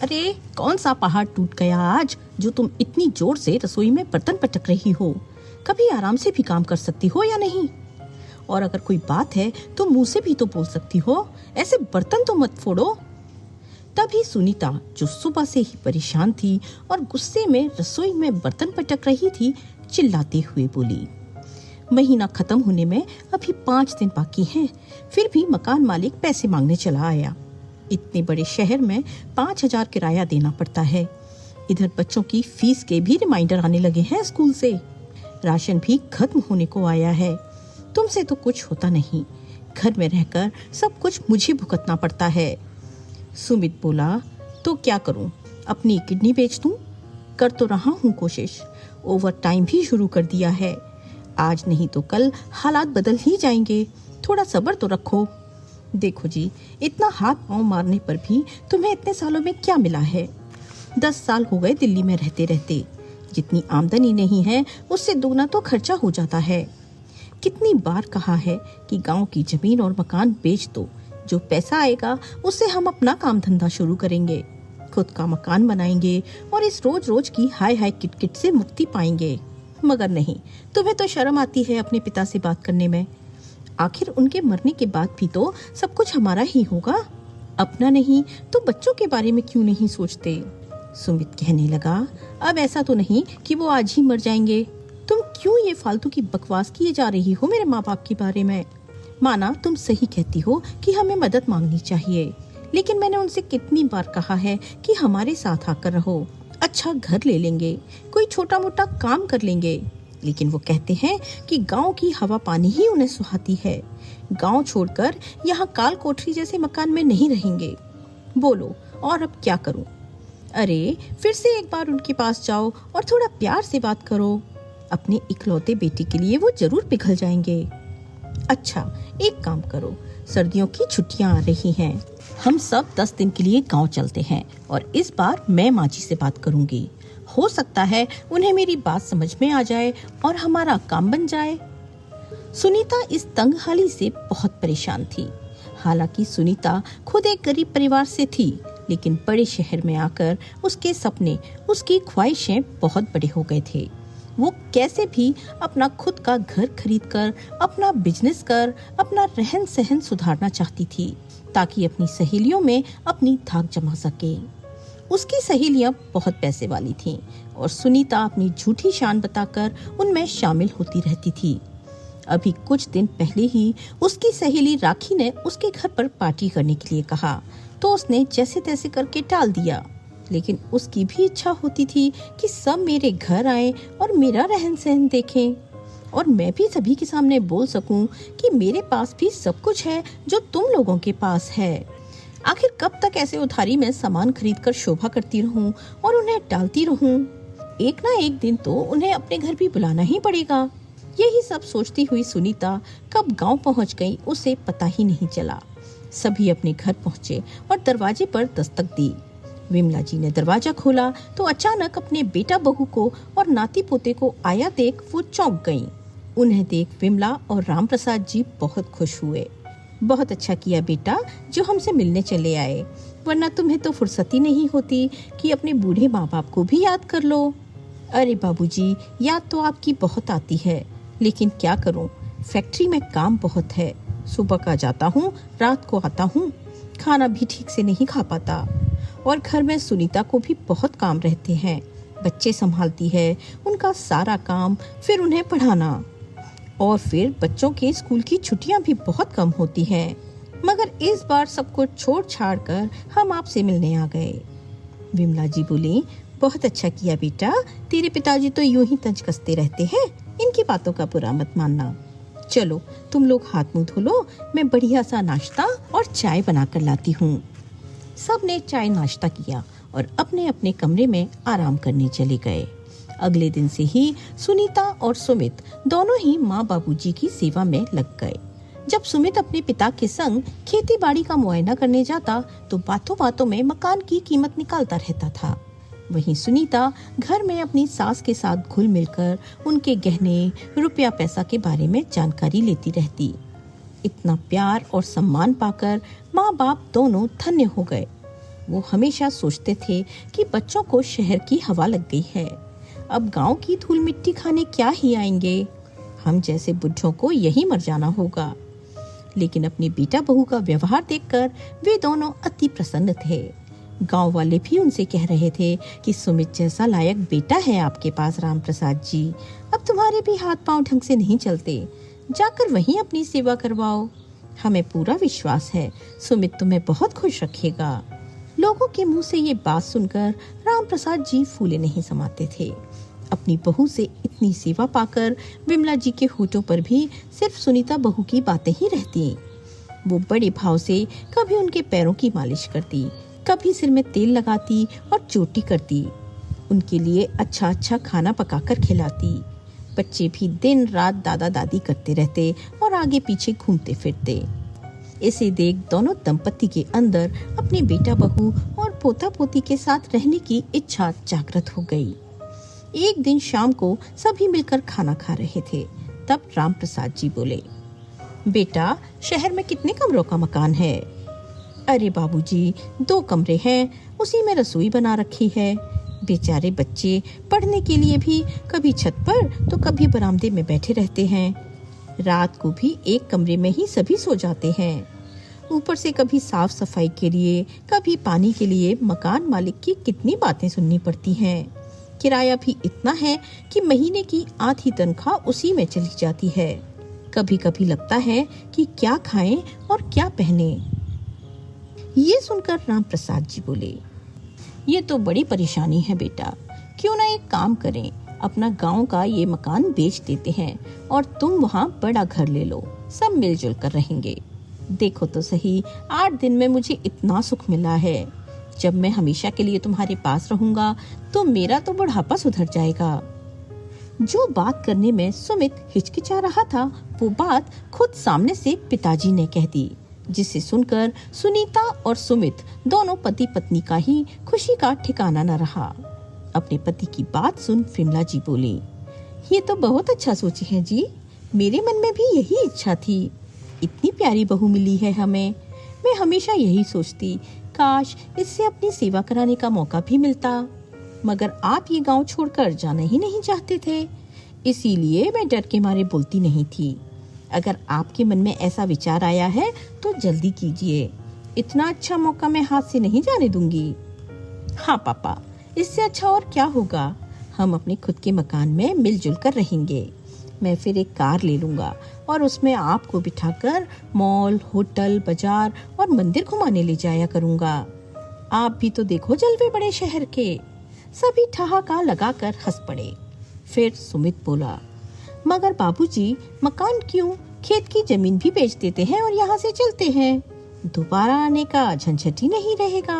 अरे कौन सा पहाड़ टूट गया आज जो तुम इतनी जोर से रसोई में बर्तन पटक रही हो? कभी आराम से भी काम कर सकती हो या नहीं? और अगर कोई बात है तो मुंह से भी तो बोल सकती हो, ऐसे बर्तन तो मत फोड़ो। तभी सुनीता, जो सुबह से ही परेशान थी और गुस्से में रसोई में बर्तन पटक रही थी, चिल्लाते हुए बोली। महीना खत्म होने में अभी 5 दिन बाकी हैं, फिर भी मकान मालिक पैसे मांगने चला आया। इतने बड़े शहर में 5,000 किराया देना पड़ता है। इधर बच्चों की फीस के भी रिमाइंडर आने लगे हैं स्कूल से। राशन भी खत्म होने को आया है। तुमसे तो कुछ होता नहीं, घर में रहकर सब कुछ मुझे भुगतना पड़ता है। सुमित बोला, तो क्या करूं? अपनी किडनी बेच दूं? कर तो रहा हूं कोशिश, ओवर टाइम भी शुरू कर दिया है। आज नहीं तो कल हालात बदल ही जाएंगे, थोड़ा सब्र तो रखो। देखो जी, इतना हाथ पांव मारने पर भी तुम्हें इतने सालों में क्या मिला है? 10 साल हो गए दिल्ली में रहते रहते। जितनी आमदनी नहीं है उससे दोगुना तो खर्चा हो जाता है। कितनी बार कहा है कि गांव की जमीन और मकान बेच दो, जो पैसा आएगा उससे हम अपना काम धंधा शुरू करेंगे, खुद का मकान बनाएंगे और इस रोज रोज की हाय हाय किटकिट से मुक्ति पाएंगे। मगर नहीं, तुम्हें तो शर्म आती है अपने पिता से बात करने में। आखिर उनके मरने के बाद भी तो सब कुछ हमारा ही होगा। अपना नहीं तो बच्चों के बारे में क्यों नहीं सोचते? सुमित कहने लगा, अब ऐसा तो नहीं कि वो आज ही मर जाएंगे। तुम क्यों ये फालतू की बकवास किए जा रही हो मेरे माँ बाप के बारे में? माना तुम सही कहती हो कि हमें मदद मांगनी चाहिए, लेकिन मैंने उनसे कितनी बार कहा है कि हमारे साथ आकर रहो, अच्छा घर ले लेंगे, कोई छोटा मोटा काम कर लेंगे। लेकिन वो कहते हैं कि गांव की हवा पानी ही उन्हें सुहाती है। गांव छोड़कर यहाँ काल कोठरी जैसे मकान में नहीं रहेंगे। बोलो और अब क्या करूं? अरे फिर से एक बार उनके पास जाओ और थोड़ा प्यार से बात करो। अपने इकलौते बेटे के लिए वो जरूर पिघल जाएंगे। अच्छा एक काम करो, सर्दियों की छुट्टियां आ रही हैं, हम सब 10 दिन के लिए गांव चलते हैं और इस बार मैं माँ जी से बात करूंगी। हो सकता है उन्हें मेरी बात समझ में आ जाए और हमारा काम बन जाए। सुनीता इस तंगहाली से बहुत परेशान थी। हालांकि सुनीता खुद एक गरीब परिवार से थी, लेकिन बड़े शहर में आकर उसके सपने, उसकी ख्वाहिशें बहुत बड़े हो गए थे। वो कैसे भी अपना खुद का घर खरीदकर अपना बिजनेस कर अपना रहन सहन सुधारना चाहती थी, ताकि अपनी सहेलियों में अपनी धाक जमा सके। उसकी सहेलियां बहुत पैसे वाली थीं और सुनीता अपनी झूठी शान बताकर उनमें शामिल होती रहती थी। अभी कुछ दिन पहले ही उसकी सहेली राखी ने उसके घर पर पार्टी करने के लिए कहा, तो उसने जैसे तैसे करके टाल दिया। लेकिन उसकी भी इच्छा होती थी कि सब मेरे घर आए और मेरा रहन सहन देखें, और मैं भी सभी के सामने बोल सकूं कि मेरे पास भी सब कुछ है जो तुम लोगों के पास है। आखिर कब तक ऐसे उधारी में सामान खरीदकर शोभा करती रहूं और उन्हें टालती रहूं? एक ना एक दिन तो उन्हें अपने घर भी बुलाना ही पड़ेगा। यही सब सोचती हुई सुनीता कब गांव पहुंच गई उसे पता ही नहीं चला। सभी अपने घर पहुंचे और दरवाजे पर दस्तक दी। विमला जी ने दरवाजा खोला तो अचानक अपने बेटा बहू को और नाती पोते को आया देख वो चौंक गईं। उन्हें देख विमला और राम प्रसाद जी बहुत खुश हुए। बहुत अच्छा किया बेटा जो हमसे मिलने चले आए, वरना तुम्हें तो फुर्सत ही नहीं होती कि अपने बूढ़े माँ बाप को भी याद कर लो। अरे बाबूजी, याद तो आपकी बहुत आती है, लेकिन क्या करूं, फैक्ट्री में काम बहुत है। सुबह का जाता हूं, रात को आता हूं, खाना भी ठीक से नहीं खा पाता। और घर में सुनीता को भी बहुत काम रहते हैं, बच्चे संभालती है, उनका सारा काम, फिर उन्हें पढ़ाना, और फिर बच्चों के स्कूल की छुट्टियां भी बहुत कम होती हैं। मगर इस बार सब कुछ छोड़ छाड़ कर हम आपसे मिलने आ गए। विमला जी बोली, बहुत अच्छा किया बेटा, तेरे पिताजी तो यूं ही तंज कसते रहते हैं, इनकी बातों का बुरा मत मानना। चलो तुम लोग हाथ मुंह धो लो, मैं बढ़िया सा नाश्ता और चाय बना कर लाती हूँ। सब ने चाय नाश्ता किया और अपने अपने कमरे में आराम करने चले गए। अगले दिन से ही सुनीता और सुमित दोनों ही माँ बाबूजी की सेवा में लग गए। जब सुमित अपने पिता के संग खेती बाड़ी का मुआयना करने जाता तो बातों बातों में मकान की कीमत निकालता रहता था। वहीं सुनीता घर में अपनी सास के साथ घुल मिलकर उनके गहने, रुपया पैसा के बारे में जानकारी लेती रहती। इतना प्यार और सम्मान पाकर माँ बाप दोनों धन्य हो गए। वो हमेशा सोचते थे कि बच्चों को शहर की हवा लग गई है, अब गांव की धूल मिट्टी खाने क्या ही आएंगे, हम जैसे बुढ़ों को यहीं मर जाना होगा। लेकिन अपनी बेटा बहू का व्यवहार देखकर वे दोनों अति प्रसन्न थे। गांव वाले भी उनसे कह रहे थे कि सुमित जैसा लायक बेटा है आपके पास राम प्रसाद जी, अब तुम्हारे भी हाथ पांव ढंग से नहीं चलते, जाकर वहीं अपनी सेवा करवाओ। हमें पूरा विश्वास है सुमित तुम्हें बहुत खुश रखेगा। लोगों के मुंह से ये बात सुनकर राम प्रसाद जी फूले नहीं समाते थे। अपनी बहू से इतनी सेवा पाकर विमला जी के होठों पर भी सिर्फ सुनीता बहू की बातें ही रहती। वो बड़े भाव से कभी उनके पैरों की मालिश करती, कभी सिर में तेल लगाती और चोटी करती, उनके लिए अच्छा अच्छा खाना पकाकर खिलाती। बच्चे भी दिन रात दादा दादी करते रहते और आगे पीछे घूमते फिरते। इसे देख दोनों दंपति के अंदर अपने बेटा बहू और पोता पोती के साथ रहने की इच्छा जागृत हो गई। एक दिन शाम को सभी मिलकर खाना खा रहे थे, तब राम प्रसाद जी बोले, बेटा शहर में कितने कमरों का मकान है? अरे बाबूजी 2 कमरे हैं, उसी में रसोई बना रखी है। बेचारे बच्चे पढ़ने के लिए भी कभी छत पर तो कभी बरामदे में बैठे रहते हैं। रात को भी एक कमरे में ही सभी सो जाते हैं। ऊपर से कभी साफ सफाई के लिए, कभी पानी के लिए मकान मालिक की कितनी बातें सुननी पड़ती हैं। किराया भी इतना है कि महीने की आधी तनख्वाह उसी में चली जाती है। कभी कभी लगता है कि क्या खाएं और क्या पहने। ये सुनकर राम प्रसाद जी बोले, ये तो बड़ी परेशानी है बेटा, क्यों ना एक काम करें, अपना गांव का ये मकान बेच देते हैं और तुम वहाँ बड़ा घर ले लो, सब मिलजुल कर रहेंगे। देखो तो सही, 8 दिन में मुझे इतना सुख मिला है। जब मैं हमेशा के लिए तुम्हारे पास रहूंगा तो मेरा तो बुढ़ापा सुधर जाएगा। जो बात करने में सुमित हिचकिचा रहा था, वो बात खुद सामने से पिताजी ने कह दी, जिसे सुनकर सुनीता और सुमित दोनों पति पत्नी का ही खुशी का ठिकाना न रहा। अपने पति की बात सुन विमला जी बोली, ये तो बहुत अच्छा सोचे हैं जी, मेरे मन में भी यही इच्छा थी। इतनी प्यारी बहू मिली है हमें। मैं हमेशा यही सोचती, काश इससे अपनी सेवा कराने का मौका भी मिलता, मगर आप ये गांव छोड़कर जाना ही नहीं चाहते थे, इसीलिए मैं डर के मारे बोलती नहीं थी। अगर आपके मन में ऐसा विचार आया है तो जल्दी कीजिए, इतना अच्छा मौका मैं हाथ से नहीं जाने दूंगी। हाँ पापा, इससे अच्छा और क्या होगा, हम अपने खुद के मकान में मिलजुल कर रहेंगे। मैं फिर एक कार ले लूंगा और उसमें आपको बिठाकर मॉल, होटल, बाजार और मंदिर घुमाने ले जाया करूंगा। आप भी तो देखो जलवे बड़े शहर के। सभी ठहाका लगाकर हंस पड़े। फिर सुमित बोला, मगर बाबूजी मकान क्यों, खेत की जमीन भी बेच देते हैं और यहाँ से चलते हैं, दोबारा आने का झंझट ही नहीं रहेगा।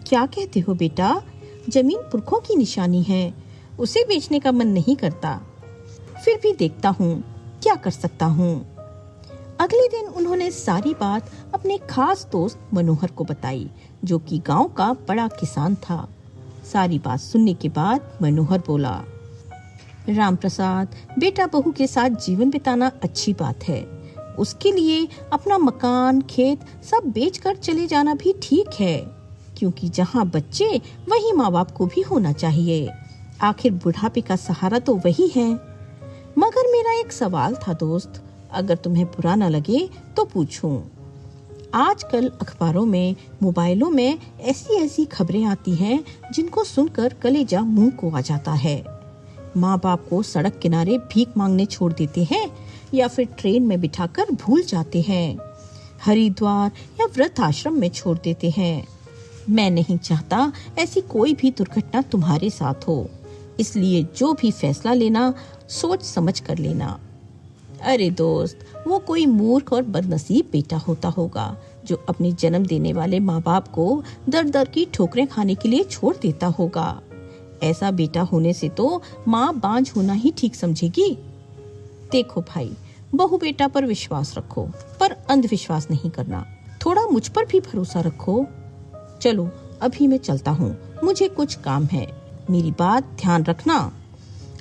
क्या कहते हो बेटा, जमीन पुरखों की निशानी है, उसे बेचने का मन नहीं करता। फिर भी देखता हूँ क्या कर सकता हूँ। अगले दिन उन्होंने सारी बात अपने खास दोस्त मनोहर को बताई, जो कि गांव का बड़ा किसान था। सारी बात सुनने के बाद मनोहर बोला, राम प्रसाद, बेटा बहू के साथ जीवन बिताना अच्छी बात है, उसके लिए अपना मकान, खेत सब बेचकर चले जाना भी ठीक है, क्योंकि जहाँ बच्चे वहीं माँ बाप को भी होना चाहिए। आखिर बुढ़ापे का सहारा तो वही है। मगर मेरा एक सवाल था दोस्त, अगर तुम्हें बुरा न लगे तो पूछूं। आजकल अखबारों में, मोबाइलों में ऐसी ऐसी खबरें आती हैं जिनको सुनकर कलेजा मुंह को आ जाता है। माँ बाप को सड़क किनारे भीख मांगने छोड़ देते हैं या फिर ट्रेन में बिठाकर भूल जाते हैं, हरिद्वार या वृद्ध आश्रम में छोड़ देते हैं। मैं नहीं चाहता ऐसी कोई भी दुर्घटना तुम्हारे साथ हो, इसलिए जो भी फैसला लेना सोच समझ कर लेना। अरे दोस्त, वो कोई मूर्ख और बदनसीब बेटा होता होगा जो अपने जन्म देने वाले माँ बाप को दर दर की ठोकरें खाने के लिए छोड़ देता होगा। ऐसा बेटा होने से तो माँ बांझ होना ही ठीक समझेगी। देखो भाई, बहू बेटा पर विश्वास रखो, पर अंधविश्वास नहीं करना। थोड़ा मुझ पर भी भरोसा रखो। चलो अभी मैं चलता हूँ, मुझे कुछ काम है, मेरी बात ध्यान रखना।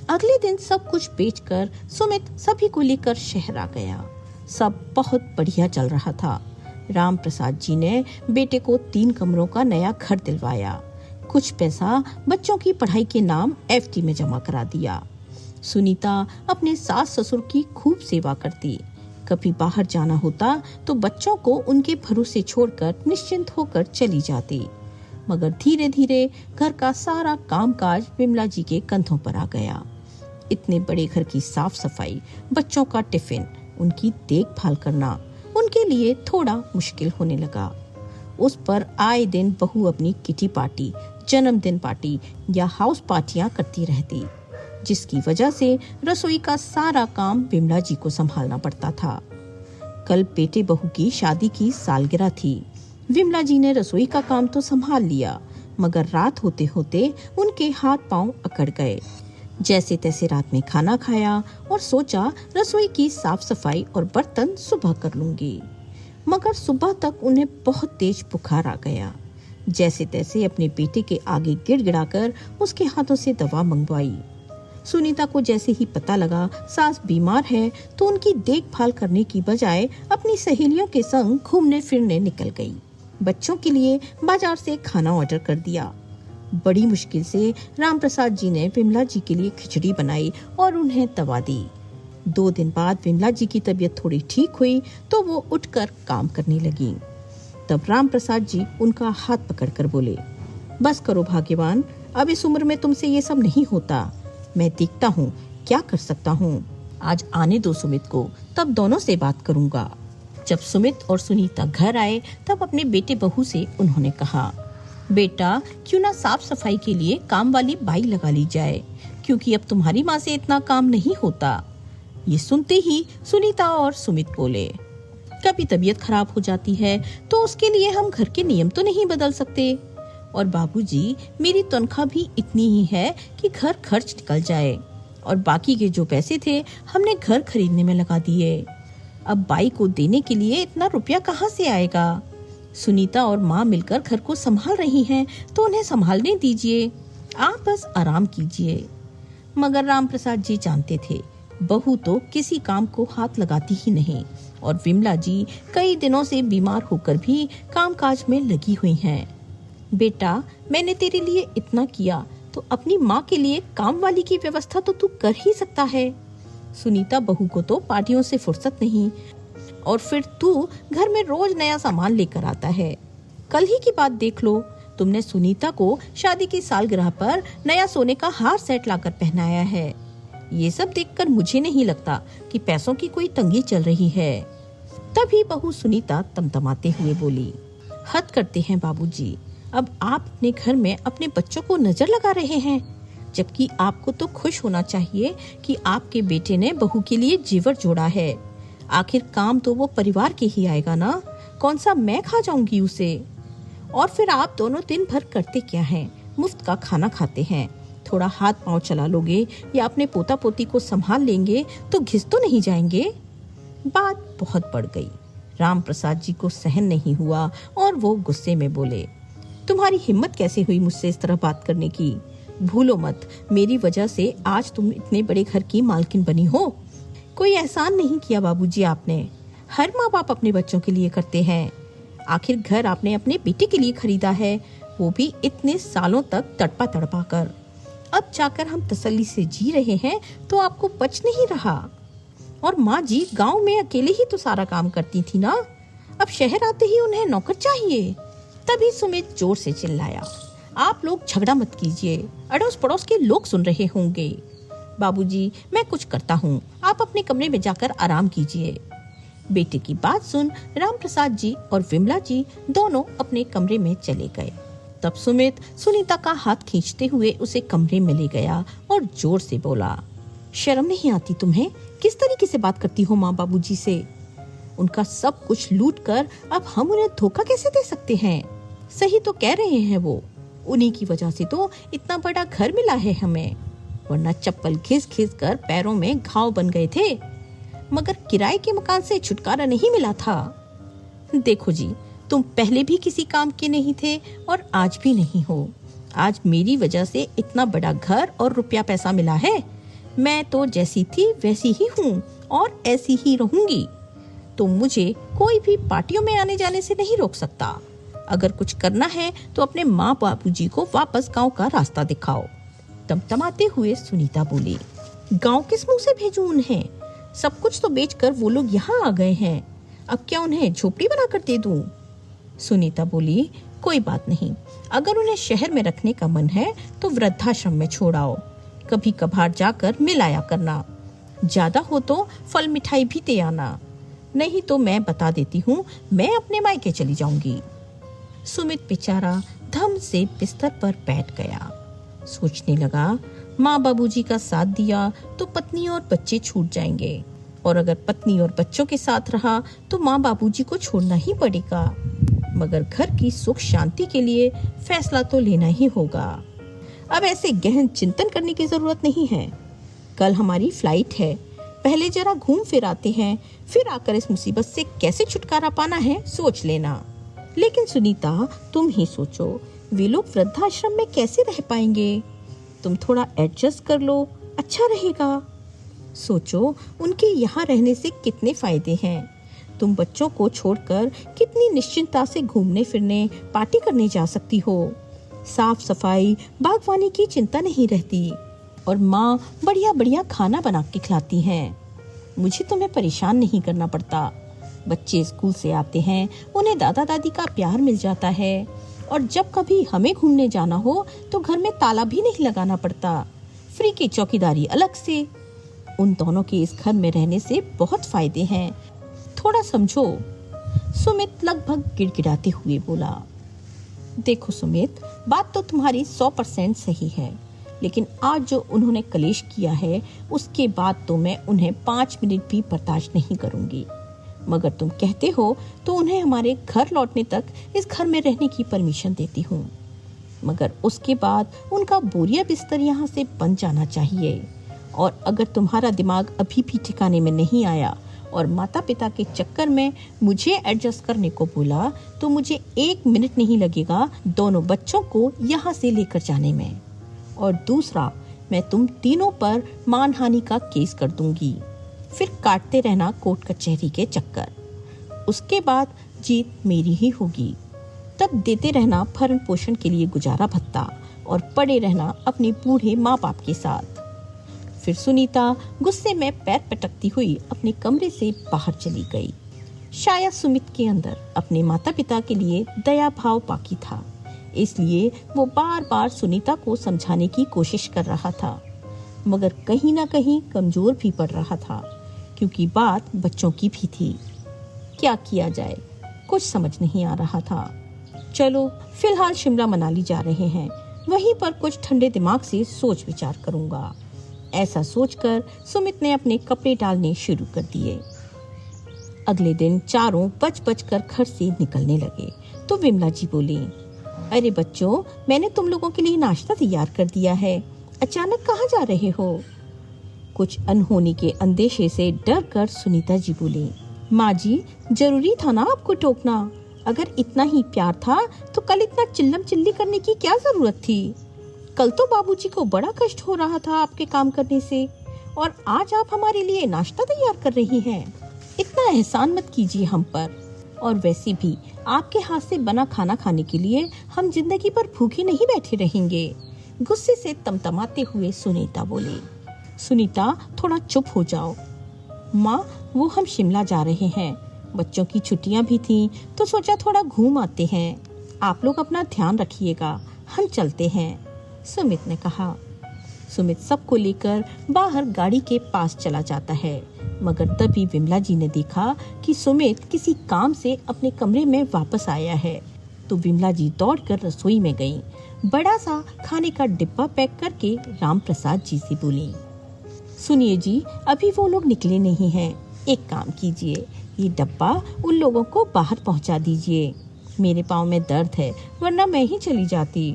अगले दिन सब कुछ बेचकर सुमित सभी को लेकर शहर आ गया। सब बहुत बढ़िया चल रहा था। राम प्रसाद जी ने बेटे को 3 कमरों का नया घर दिलवाया। कुछ पैसा बच्चों की पढ़ाई के नाम एफडी में जमा करा दिया। सुनीता अपने सास ससुर की खूब सेवा करती। कभी बाहर जाना होता तो बच्चों को उनके भरोसे छोड़कर निश्चिंत होकर चली जाती। मगर धीरे धीरे घर का सारा कामकाज विमला जी के कंधों पर आ गया। इतने बड़े घर की साफ सफाई, बच्चों का टिफिन, उनकी देखभाल करना उनके लिए थोड़ा मुश्किल होने लगा। उस पर आए दिन बहू अपनी किटी पार्टी, जन्मदिन पार्टी या हाउस पार्टियां करती रहती, जिसकी वजह से रसोई का सारा काम विमला जी को संभालना पड़ता था। कल बेटे बहू की शादी की सालगिरह थी। विमला जी ने रसोई का काम तो संभाल लिया, मगर रात होते होते उनके हाथ पांव अकड़ गए। जैसे तैसे रात में खाना खाया और सोचा रसोई की साफ सफाई और बर्तन सुबह कर लूंगी। मगर सुबह तक उन्हें बहुत तेज बुखार आ गया। जैसे तैसे अपने बेटे के आगे गिड़गिड़ाकर उसके हाथों से दवा मंगवाई। सुनीता को जैसे ही पता लगा सास बीमार है तो उनकी देखभाल करने की बजाय अपनी सहेलियों के संग घूमने फिरने निकल गई। बच्चों के लिए बाजार से खाना ऑर्डर कर दिया। बड़ी मुश्किल से राम प्रसाद जी ने विमला जी के लिए खिचड़ी बनाई और उन्हें दवा दी। 2 दिन बाद विमला जी की तबीयत थोड़ी ठीक हुई तो वो उठकर काम करने लगी। तब राम प्रसाद जी उनका हाथ पकड़कर बोले, बस करो भाग्यवान, अब इस उम्र में तुमसे ये सब नहीं होता। मैं देखता हूँ क्या कर सकता हूँ। आज आने दो सुमित को, तब दोनों से बात करूँगा। जब सुमित और सुनीता घर आए तब अपने बेटे बहू से उन्होंने कहा, बेटा क्यों ना साफ सफाई के लिए काम वाली बाई लगा ली जाए, क्योंकि अब तुम्हारी माँ से इतना काम नहीं होता। ये सुनते ही सुनीता और सुमित बोले, कभी तबीयत खराब हो जाती है तो उसके लिए हम घर के नियम तो नहीं बदल सकते। और बाबूजी, मेरी तनख्वाह भी इतनी ही है कि घर खर्च निकल जाए, और बाकी के जो पैसे थे हमने घर खरीदने में लगा दिए। अब बाई को देने के लिए इतना रुपया कहाँ से आएगा? सुनीता और माँ मिलकर घर को संभाल रही हैं, तो उन्हें संभालने दीजिए, आप बस आराम कीजिए। मगर राम प्रसाद जी जानते थे बहू तो किसी काम को हाथ लगाती ही नहीं, और विमला जी कई दिनों से बीमार होकर भी कामकाज में लगी हुई हैं। बेटा, मैंने तेरे लिए इतना किया तो अपनी माँ के लिए काम वाली की व्यवस्था तो तू कर ही सकता है। सुनीता बहू को तो पार्टियों से फुर्सत नहीं, और फिर तू घर में रोज नया सामान लेकर आता है। कल ही की बात देख लो, तुमने सुनीता को शादी की सालगिरह पर नया सोने का हार सेट लाकर पहनाया है। ये सब देखकर मुझे नहीं लगता कि पैसों की कोई तंगी चल रही है। तभी बहू सुनीता तमतमाते हुए बोली, हद करते हैं बाबूजी, अब आप अपने घर में अपने बच्चों को नजर लगा रहे हैं, जबकि आपको तो खुश होना चाहिए कि आपके बेटे ने बहू के लिए जेवर जोड़ा है। आखिर काम तो वो परिवार के ही आएगा ना, कौन सा मैं खा जाऊंगी उसे। और फिर आप दोनों दिन भर करते क्या हैं? मुफ्त का खाना खाते हैं। थोड़ा हाथ पांव चला लोगे या अपने पोता पोती को संभाल लेंगे तो घिस तो नहीं जाएंगे। बात बहुत बढ़ गई। राम प्रसाद जी को सहन नहीं हुआ और वो गुस्से में बोले, तुम्हारी हिम्मत कैसे हुई मुझसे इस तरह बात करने की? भूलो मत, मेरी वजह से आज तुम इतने बड़े घर की मालकिन बनी हो। कोई एहसान नहीं किया बाबूजी आपने, हर माँ बाप अपने बच्चों के लिए करते हैं। आखिर घर आपने अपने बेटे के लिए खरीदा है, वो भी इतने सालों तक तड़पा तड़पा कर। अब जाकर हम तसल्ली से जी रहे हैं तो आपको बच नहीं रहा। और माँ जी गांव में अकेले ही तो सारा काम करती थी ना, अब शहर आते ही उन्हें नौकर चाहिए। तभी सुमित जोर से चिल्लाया, आप लोग झगड़ा मत कीजिए, अड़ोस पड़ोस के लोग सुन रहे होंगे। बाबूजी, मैं कुछ करता हूँ, आप अपने कमरे में जाकर आराम कीजिए। बेटे की बात सुन राम प्रसाद जी और विमला जी दोनों अपने कमरे में चले गए। तब सुमित सुनीता का हाथ खींचते हुए उसे कमरे में ले गया और जोर से बोला, शर्म नहीं आती तुम्हें? किस तरीके से बात करती हो माँ बाबूजी से? उनका सब कुछ लूट कर अब हम उन्हें धोखा कैसे दे सकते हैं? सही तो कह रहे हैं वो, उन्हीं की वजह से तो इतना बड़ा घर मिला है हमें, वरना चप्पल घिस घिस कर पैरों में घाव बन गए थे। मगर किराए के मकान से छुटकारा नहीं मिला था। देखो जी, तुम पहले भी किसी काम के नहीं थे और आज भी नहीं हो। आज मेरी वजह से इतना बड़ा घर और रुपया पैसा मिला है। मैं तो जैसी थी वैसी ही हूँ और ऐसी ही रहूंगी। तो मुझे कोई भी पार्टियों में आने जाने से नहीं रोक सकता। अगर कुछ करना है तो अपने माँ बाबूजी को वापस गांव का रास्ता दिखाओ। तमतमाते हुए सुनीता बोली, गांव किस मुंह से भेजूं उन्हें? सब कुछ तो बेचकर वो लोग यहाँ आ गए हैं। अब क्या उन्हें झोपड़ी बनाकर दे दूं? सुनीता बोली, कोई बात नहीं, अगर उन्हें शहर में रखने का मन है तो वृद्धाश्रम में छोड़ आओ। कभी कभार जाकर मिल आया करना। ज्यादा हो तो फल मिठाई भी दे आना, नहीं तो मैं बता देती हूँ, मैं अपने मायके चली जाऊंगी। सुमित बेचारा धम से बिस्तर पर बैठ गया। सोचने लगा, माँ बाबूजी का साथ दिया तो पत्नी और बच्चे छूट जाएंगे, और अगर पत्नी और बच्चों के साथ रहा तो माँ बाबूजी को छोड़ना ही पड़ेगा। मगर घर की सुख शांति के लिए फैसला तो लेना ही होगा। अब ऐसे गहन चिंतन करने की जरूरत नहीं है। कल हमारी फ्लाइट है, पहले जरा घूम फिर आते हैं, फिर आकर इस मुसीबत से कैसे छुटकारा पाना है सोच लेना। लेकिन सुनीता, तुम ही सोचो, वे लोग वृद्धाश्रम में कैसे रह पाएंगे? तुम थोड़ा एडजस्ट कर लो, अच्छा रहेगा। सोचो, उनके यहाँ रहने से कितने फायदे हैं। तुम बच्चों को छोड़कर कितनी निश्चिंतता से घूमने फिरने, पार्टी करने जा सकती हो। साफ सफाई, बागवानी की चिंता नहीं रहती, और माँ बढ़िया बढ़िया खाना बना के खिलाती हैं। मुझे तुम्हें परेशान नहीं करना पड़ता। बच्चे स्कूल से आते हैं, उन्हें दादा दादी का प्यार मिल जाता है, और जब कभी हमें घूमने जाना हो तो घर में ताला भी नहीं लगाना पड़ता। फ्री की चौकीदारी अलग से। उन दोनों के इस घर में रहने से बहुत फायदे हैं, थोड़ा समझो। सुमित लगभग गिड़गिड़ाते हुए बोला, देखो सुमित, बात तो तुम्हारी 100% सही है, लेकिन आज जो उन्होंने कलेश किया है उसके बाद तो मैं उन्हें 5 मिनट भी बर्दाश्त नहीं करूंगी। मगर तुम कहते हो तो उन्हें हमारे घर लौटने तक इस घर में रहने की परमिशन देती हूँ, मगर उसके बाद उनका बोरिया बिस्तर यहाँ से बन जाना चाहिए। और अगर तुम्हारा दिमाग अभी भी ठिकाने में नहीं आया और माता पिता के चक्कर में मुझे एडजस्ट करने को बोला, तो मुझे 1 मिनट नहीं लगेगा दोनों बच्चों को यहाँ से लेकर जाने में। और दूसरा, मैं तुम तीनों पर मानहानि का केस कर दूंगी। फिर काटते रहना कोर्ट कचहरी के चक्कर। उसके बाद जीत मेरी ही होगी। तब देते रहना भरण पोषण के लिए गुजारा भत्ता, और पड़े रहना अपने बूढ़े माँ बाप के साथ। फिर सुनीता गुस्से में पैर पटकती हुई अपने कमरे से बाहर चली गई। शायद सुमित के अंदर अपने माता पिता के लिए दया भाव बाकी था, इसलिए वो बार बार सुनीता को समझाने की कोशिश कर रहा था, मगर कहीं ना कहीं कमजोर भी पड़ रहा था, क्योंकि बात बच्चों की भी थी। क्या किया जाए, कुछ समझ नहीं आ रहा था। चलो फिलहाल शिमला मनाली जा रहे हैं, वहीं पर कुछ ठंडे दिमाग से सोच विचार करूंगा। ऐसा सोचकर सुमित ने अपने कपड़े डालने शुरू कर दिए। अगले दिन चारों बच बच कर घर से निकलने लगे तो विमला जी बोली, अरे बच्चों, मैंने तुम लोगों के लिए नाश्ता तैयार कर दिया है, अचानक कहाँ जा रहे हो? कुछ अनहोनी के अंदेशे से डर कर सुनीता जी बोली, माँ जी, जरूरी था ना आपको टोकना? अगर इतना ही प्यार था तो कल इतना चिल्लम चिल्ली करने की क्या जरूरत थी? कल तो बाबूजी को बड़ा कष्ट हो रहा था आपके काम करने से, और आज आप हमारे लिए नाश्ता तैयार कर रही हैं। इतना एहसान मत कीजिए हम पर, और वैसे भी आपके हाथ से बना खाना खाने के लिए हम जिंदगी भर भूखे नहीं बैठे रहेंगे। गुस्से से तमतमाते हुए सुनीता बोली। सुनीता, थोड़ा चुप हो जाओ। माँ, वो हम शिमला जा रहे हैं, बच्चों की छुट्टियां भी थी तो सोचा थोड़ा घूम आते हैं। आप लोग अपना ध्यान रखिएगा, हम चलते हैं, सुमित ने कहा। सुमित सबको लेकर बाहर गाड़ी के पास चला जाता है, मगर तभी विमला जी ने देखा कि सुमित किसी काम से अपने कमरे में वापस आया है, तो विमला जी दौड़कर रसोई में गईं। बड़ा सा खाने का डिब्बा पैक करके राम प्रसाद जी से बोली, सुनिए जी, अभी वो लोग निकले नहीं हैं, एक काम कीजिए, ये डब्बा उन लोगों को बाहर पहुंचा दीजिए। मेरे पाँव में दर्द है, वरना मैं ही चली जाती।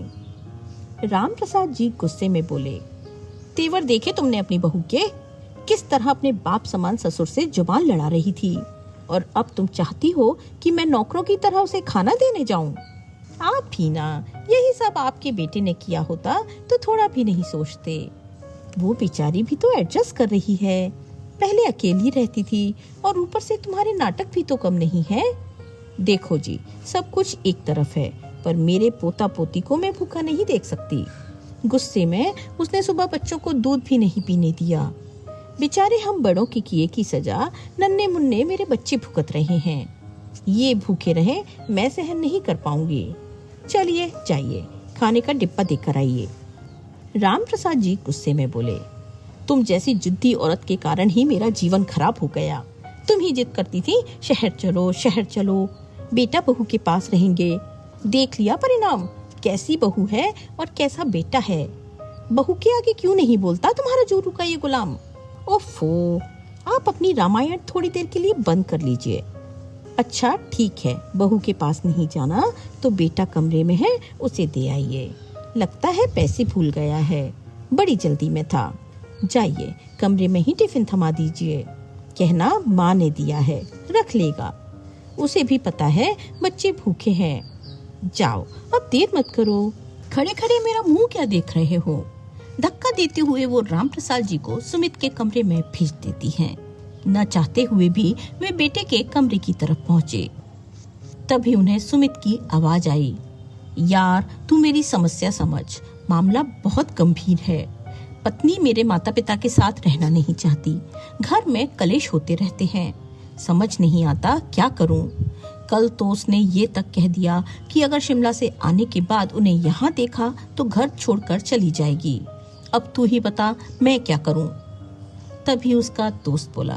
राम प्रसाद जी गुस्से में बोले, तेवर देखे तुमने अपनी बहू के? किस तरह अपने बाप समान ससुर से जुबान लड़ा रही थी, और अब तुम चाहती हो कि मैं नौकरों की तरह उसे खाना देने जाऊं? आप भी ना, यही सब आपके बेटे ने किया होता तो थोड़ा भी नहीं सोचते। वो बेचारी भी तो एडजस्ट कर रही है, पहले अकेली रहती थी और ऊपर से तुम्हारे नाटक भी तो कम नहीं है। देखो जी, सब कुछ एक तरफ है, पर मेरे पोता पोती को मैं भूखा नहीं देख सकती। गुस्से में उसने सुबह बच्चों को दूध भी नहीं पीने दिया। बेचारे हम बड़ों के किए की सजा नन्हे मुन्ने मेरे बच्चे भुगत रहे हैं। ये भूखे रहे मैं सहन नहीं कर पाऊंगी। चलिए जाइए, खाने का डिब्बा देकर आइए। राम प्रसाद जी गुस्से में बोले, तुम जैसी जिद्दी औरत के कारण ही मेरा जीवन खराब हो गया। तुम ही जिद करती थी शहर चलो शहर चलो, बेटा बहू के पास रहेंगे। देख लिया परिणाम, कैसी बहू है और कैसा बेटा है। बहू के आगे क्यों नहीं बोलता तुम्हारा जोरू का ये गुलाम। ओफो, आप अपनी रामायण थोड़ी देर के लिए बंद कर लीजिए। अच्छा ठीक है, बहू के पास नहीं जाना तो बेटा कमरे में है, उसे दे आइए। लगता है पैसे भूल गया है, बड़ी जल्दी में था। जाइए कमरे में ही टिफिन थमा दीजिए, कहना माँ ने दिया है, रख लेगा। उसे भी पता है बच्चे भूखे हैं। जाओ अब देर मत करो, खड़े खड़े मेरा मुंह क्या देख रहे हो। धक्का देते हुए वो राम प्रसाद जी को सुमित के कमरे में भेज देती हैं। न चाहते हुए भी वे बेटे के कमरे की तरफ पहुंचे। तभी उन्हें सुमित की आवाज आई, यार तू मेरी समस्या समझ, मामला बहुत गंभीर है। पत्नी मेरे माता पिता के साथ रहना नहीं चाहती, घर में कलेश होते रहते हैं, समझ नहीं आता क्या करूं। कल तो उसने ये तक कह दिया कि अगर शिमला से आने के बाद उन्हें यहाँ देखा तो घर छोड़कर चली जाएगी। अब तू ही बता मैं क्या करूं। तभी उसका दोस्त बोला,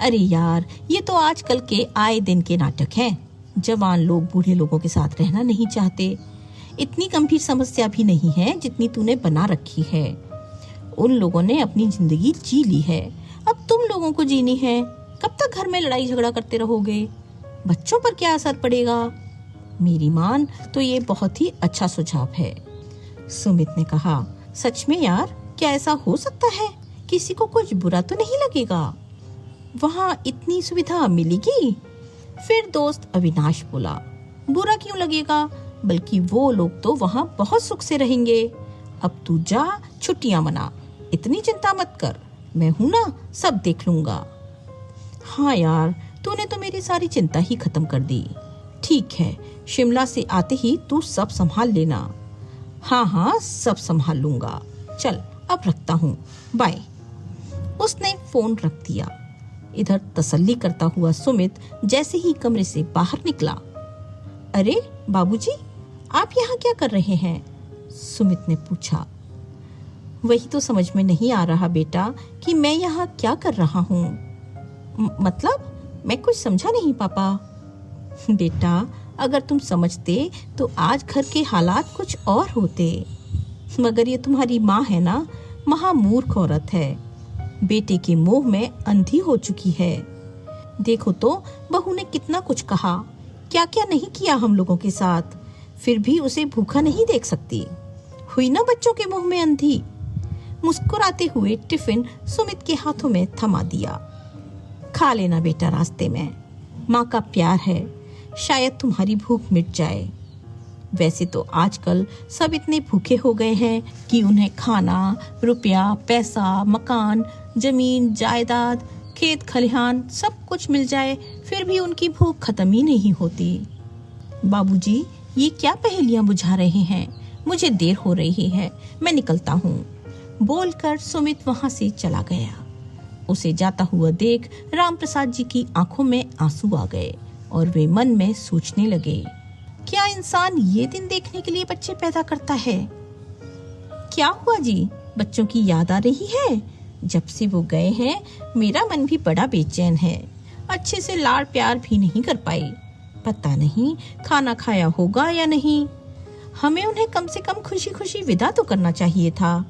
अरे यार ये तो आजकल के आए दिन के नाटक हैं। जवान लोग बूढ़े लोगों के साथ रहना नहीं चाहते। इतनी गंभीर समस्या भी नहीं है जितनी तूने बना रखी है। उन लोगों ने अपनी जिंदगी जी ली है, अब तुम लोगों को जीनी है। कब तक घर में लड़ाई झगड़ा करते रहोगे? बच्चों पर क्या असर पड़ेगा? मेरी मान तो ये बहुत ही अच्छा सुझाव है। सुमित ने कहा, सच में यार, क्या ऐसा हो सकता है? किसी को कुछ बुरा तो नहीं लगेगा? वहाँ इतनी सुविधा मिलेगी? फिर दोस्त अविनाश बोला, बुरा क्यों लगेगा, बल्कि वो लोग तो वहाँ बहुत सुख से रहेंगे। अब तू जा, छुट्टियां मना, इतनी चिंता मत कर, मैं हूं ना, सब देख लूंगा। हाँ यार, तूने तो मेरी सारी चिंता ही खत्म कर दी। ठीक है, शिमला से आते ही तू सब संभाल लेना। हाँ सब संभाल लूंगा। चल अब रखता हूँ, बाय। उसने फोन रख दिया। इधर तसल्ली करता हुआ सुमित जैसे ही कमरे से बाहर निकला, अरे बाबूजी, आप यहाँ क्या कर रहे हैं? सुमित ने पूछा। वही तो समझ में नहीं आ रहा बेटा कि मैं यहाँ क्या कर रहा हूँ। मतलब मैं कुछ समझा नहीं पापा। बेटा अगर तुम समझते तो आज घर के हालात कुछ और होते, मगर ये तुम्हारी माँ है ना, महामूर्ख औरत है, बेटे के मोह में अंधी हो चुकी है। देखो तो बहू ने कितना कुछ कहा, क्या क्या नहीं किया हम लोगों के साथ, फिर भी उसे भूखा नहीं देख सकती। हुई ना बच्चों के मुंह में अंधी। मुस्कुराते हुए टिफिन सुमित के हाथों में थमा दिया। खा लेना बेटा रास्ते में, माँ का प्यार है, शायद तुम्हारी भूख मिट जाए। वैसे तो आजकल सब इतने भूखे हो गए हैं कि उन्हें खाना, रुपया, पैसा, मकान, जमीन, जायदाद, खेत खलिहान सब कुछ मिल जाए, फिर भी उनकी भूख खत्म ही नहीं होती। बाबूजी, ये क्या पहेलियां बुझा रहे हैं? मुझे देर हो रही है, मैं निकलता हूँ। बोलकर सुमित वहां से चला गया। उसे जाता हुआ देख रामप्रसाद जी की आंखों में आंसू आ गए और वे मन में सोचने लगे, क्या इंसान ये दिन देखने के लिए बच्चे पैदा करता है? क्या हुआ जी, बच्चों की याद आ रही है? जब से वो गए हैं मेरा मन भी बड़ा बेचैन है, अच्छे से लाड़ प्यार भी नहीं कर पाई। पता नहीं खाना खाया होगा या नहीं। हमें उन्हें कम से कम खुशी खुशी विदा तो करना चाहिए था।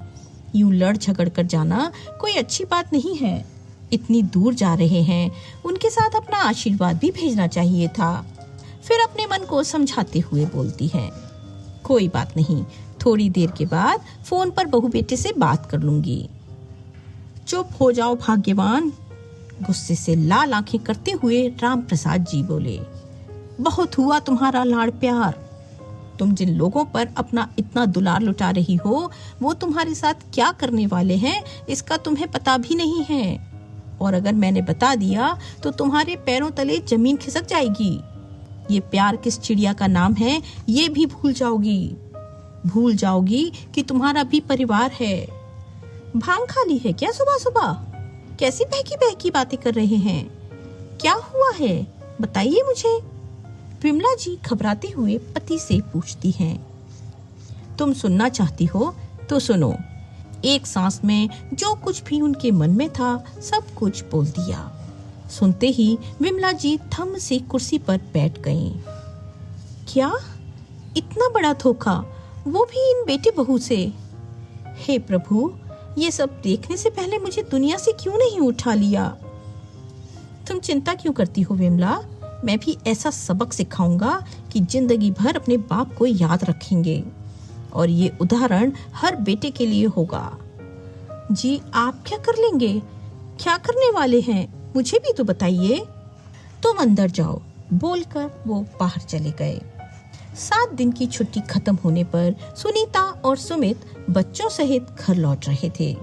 यूं लड़ झगड़ कर जाना कोई अच्छी बात नहीं है। इतनी दूर जा रहे हैं, उनके साथ अपना आशीर्वाद भी भेजना चाहिए था। फिर अपने मन को समझाते हुए बोलती है, कोई बात नहीं, थोड़ी देर के बाद फोन पर बहू बेटे से बात कर लूंगी। चुप हो जाओ भाग्यवान, गुस्से से लाल आंखें करते हुए रामप्रसाद जी बोले, बहुत हुआ तुम्हारा लाड़ प्यार। तुम जिन लोगों पर अपना इतना दुलार लुटा रही हो, वो तुम्हारे साथ क्या करने वाले हैं इसका तुम्हें पता भी नहीं है। और अगर मैंने बता दिया तो तुम्हारे पैरों तले जमीन खिसक जाएगी। ये प्यार किस चिड़िया का नाम है ये भी भूल जाओगी कि तुम्हारा भी परिवार है। भांग खा ली है क्या सुबह सुबह? कैसी बहकी बहकी बातें कर रहे हैं? क्या हुआ है बताइए मुझे। विमला जी घबराते हुए पति से पूछती हैं। तुम सुनना चाहती हो तो सुनो। एक सांस में जो कुछ भी उनके मन में था सब कुछ बोल दिया। सुनते ही विमला जी थम से कुर्सी पर बैठ गईं। क्या इतना बड़ा धोखा, वो भी इन बेटे बहू से? हे प्रभु, ये सब देखने से पहले मुझे दुनिया से क्यों नहीं उठा लिया? तुम चिंता क्यों करती हो विमला? मैं भी ऐसा सबक सिखाऊंगा कि जिंदगी भर अपने बाप को याद रखेंगे और ये उदाहरण हर बेटे के लिए होगा। जी आप क्या कर लेंगे? क्या करने वाले हैं मुझे भी तो बताइए। तुम अंदर जाओ, बोलकर वो बाहर चले गए। 7 दिन की छुट्टी खत्म होने पर सुनीता और सुमित बच्चों सहित घर लौट रहे थे।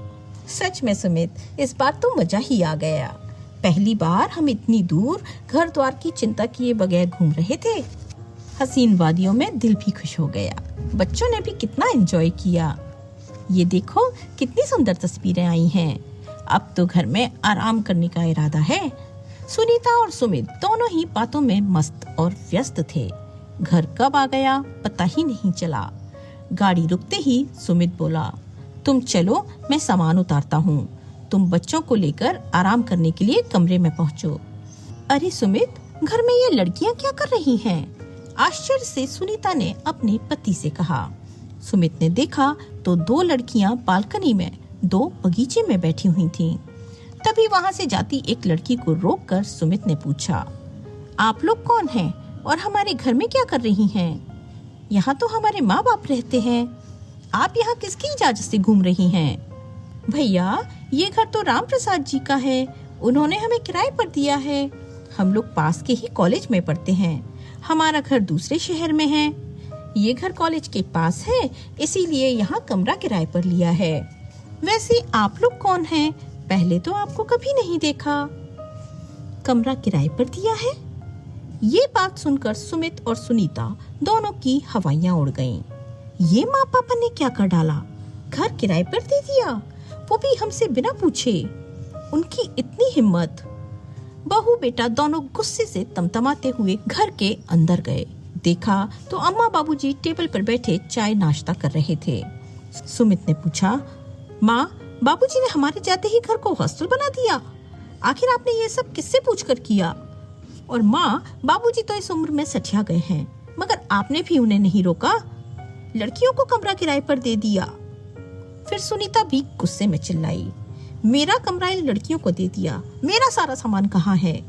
सच में सुमित, इस बार तो मजा ही आ गया। पहली बार हम इतनी दूर घर द्वार की चिंता किए बगैर घूम रहे थे। हसीन वादियों में दिल भी खुश हो गया। बच्चों ने भी कितना एंजॉय किया। ये देखो कितनी सुंदर तस्वीरें आई हैं। अब तो घर में आराम करने का इरादा है। सुनीता और सुमित दोनों ही बातों में मस्त और व्यस्त थे। घर कब आ गया पता ही नहीं चला। गाड़ी रुकते ही सुमित बोला, तुम चलो मैं सामान उतारता हूँ। तुम बच्चों को लेकर आराम करने के लिए कमरे में पहुँचो। अरे सुमित, घर में ये लड़कियाँ क्या कर रही हैं? आश्चर्य से सुनीता ने अपने पति से कहा। सुमित ने देखा तो 2 लड़कियां बालकनी में 2 बगीचे में बैठी हुई थीं। तभी वहां से जाती एक लड़की को रोककर सुमित ने पूछा, आप लोग कौन हैं और हमारे घर में क्या कर रही हैं? यहाँ तो हमारे माँ बाप रहते हैं। आप यहाँ किसकी इजाजत से घूम रही हैं? भैया, ये घर तो राम प्रसाद जी का है। उन्होंने हमें किराए पर दिया है। हम लोग पास के ही कॉलेज में पढ़ते हैं। हमारा घर दूसरे शहर में है। ये घर कॉलेज के पास है, इसीलिए यहाँ कमरा किराए पर लिया है। वैसे आप लोग कौन हैं? पहले तो आपको कभी नहीं देखा। कमरा किराए पर दिया है? ये बात सुनकर सुमित और सुनीता दोनों की हवाइयाँ उड़ गईं। ये माँ पापा ने क्या कर डाला? घर किराए पर दे दिया, वो भी हमसे बिना पूछे। उनकी इतनी हिम्मत। बहू बेटा दोनों गुस्से से तमतमाते हुए घर के अंदर गए। देखा तो अम्मा बाबूजी टेबल पर बैठे चाय नाश्ता कर रहे थे। सुमित ने पूछा, माँ, बाबूजी ने हमारे जाते ही घर को हॉस्टल बना दिया। आखिर आपने ये सब किससे पूछकर किया? और माँ, बाबूजी तो इस उम्र में सठिया गए हैं, मगर आपने भी उन्हें नहीं रोका। लड़कियों को कमरा किराए पर दे दिया। फिर सुनीता भी गुस्से में चिल्लाई, मेरा कमरा इन लड़कियों को दे दिया, मेरा सारा सामान कहाँ है?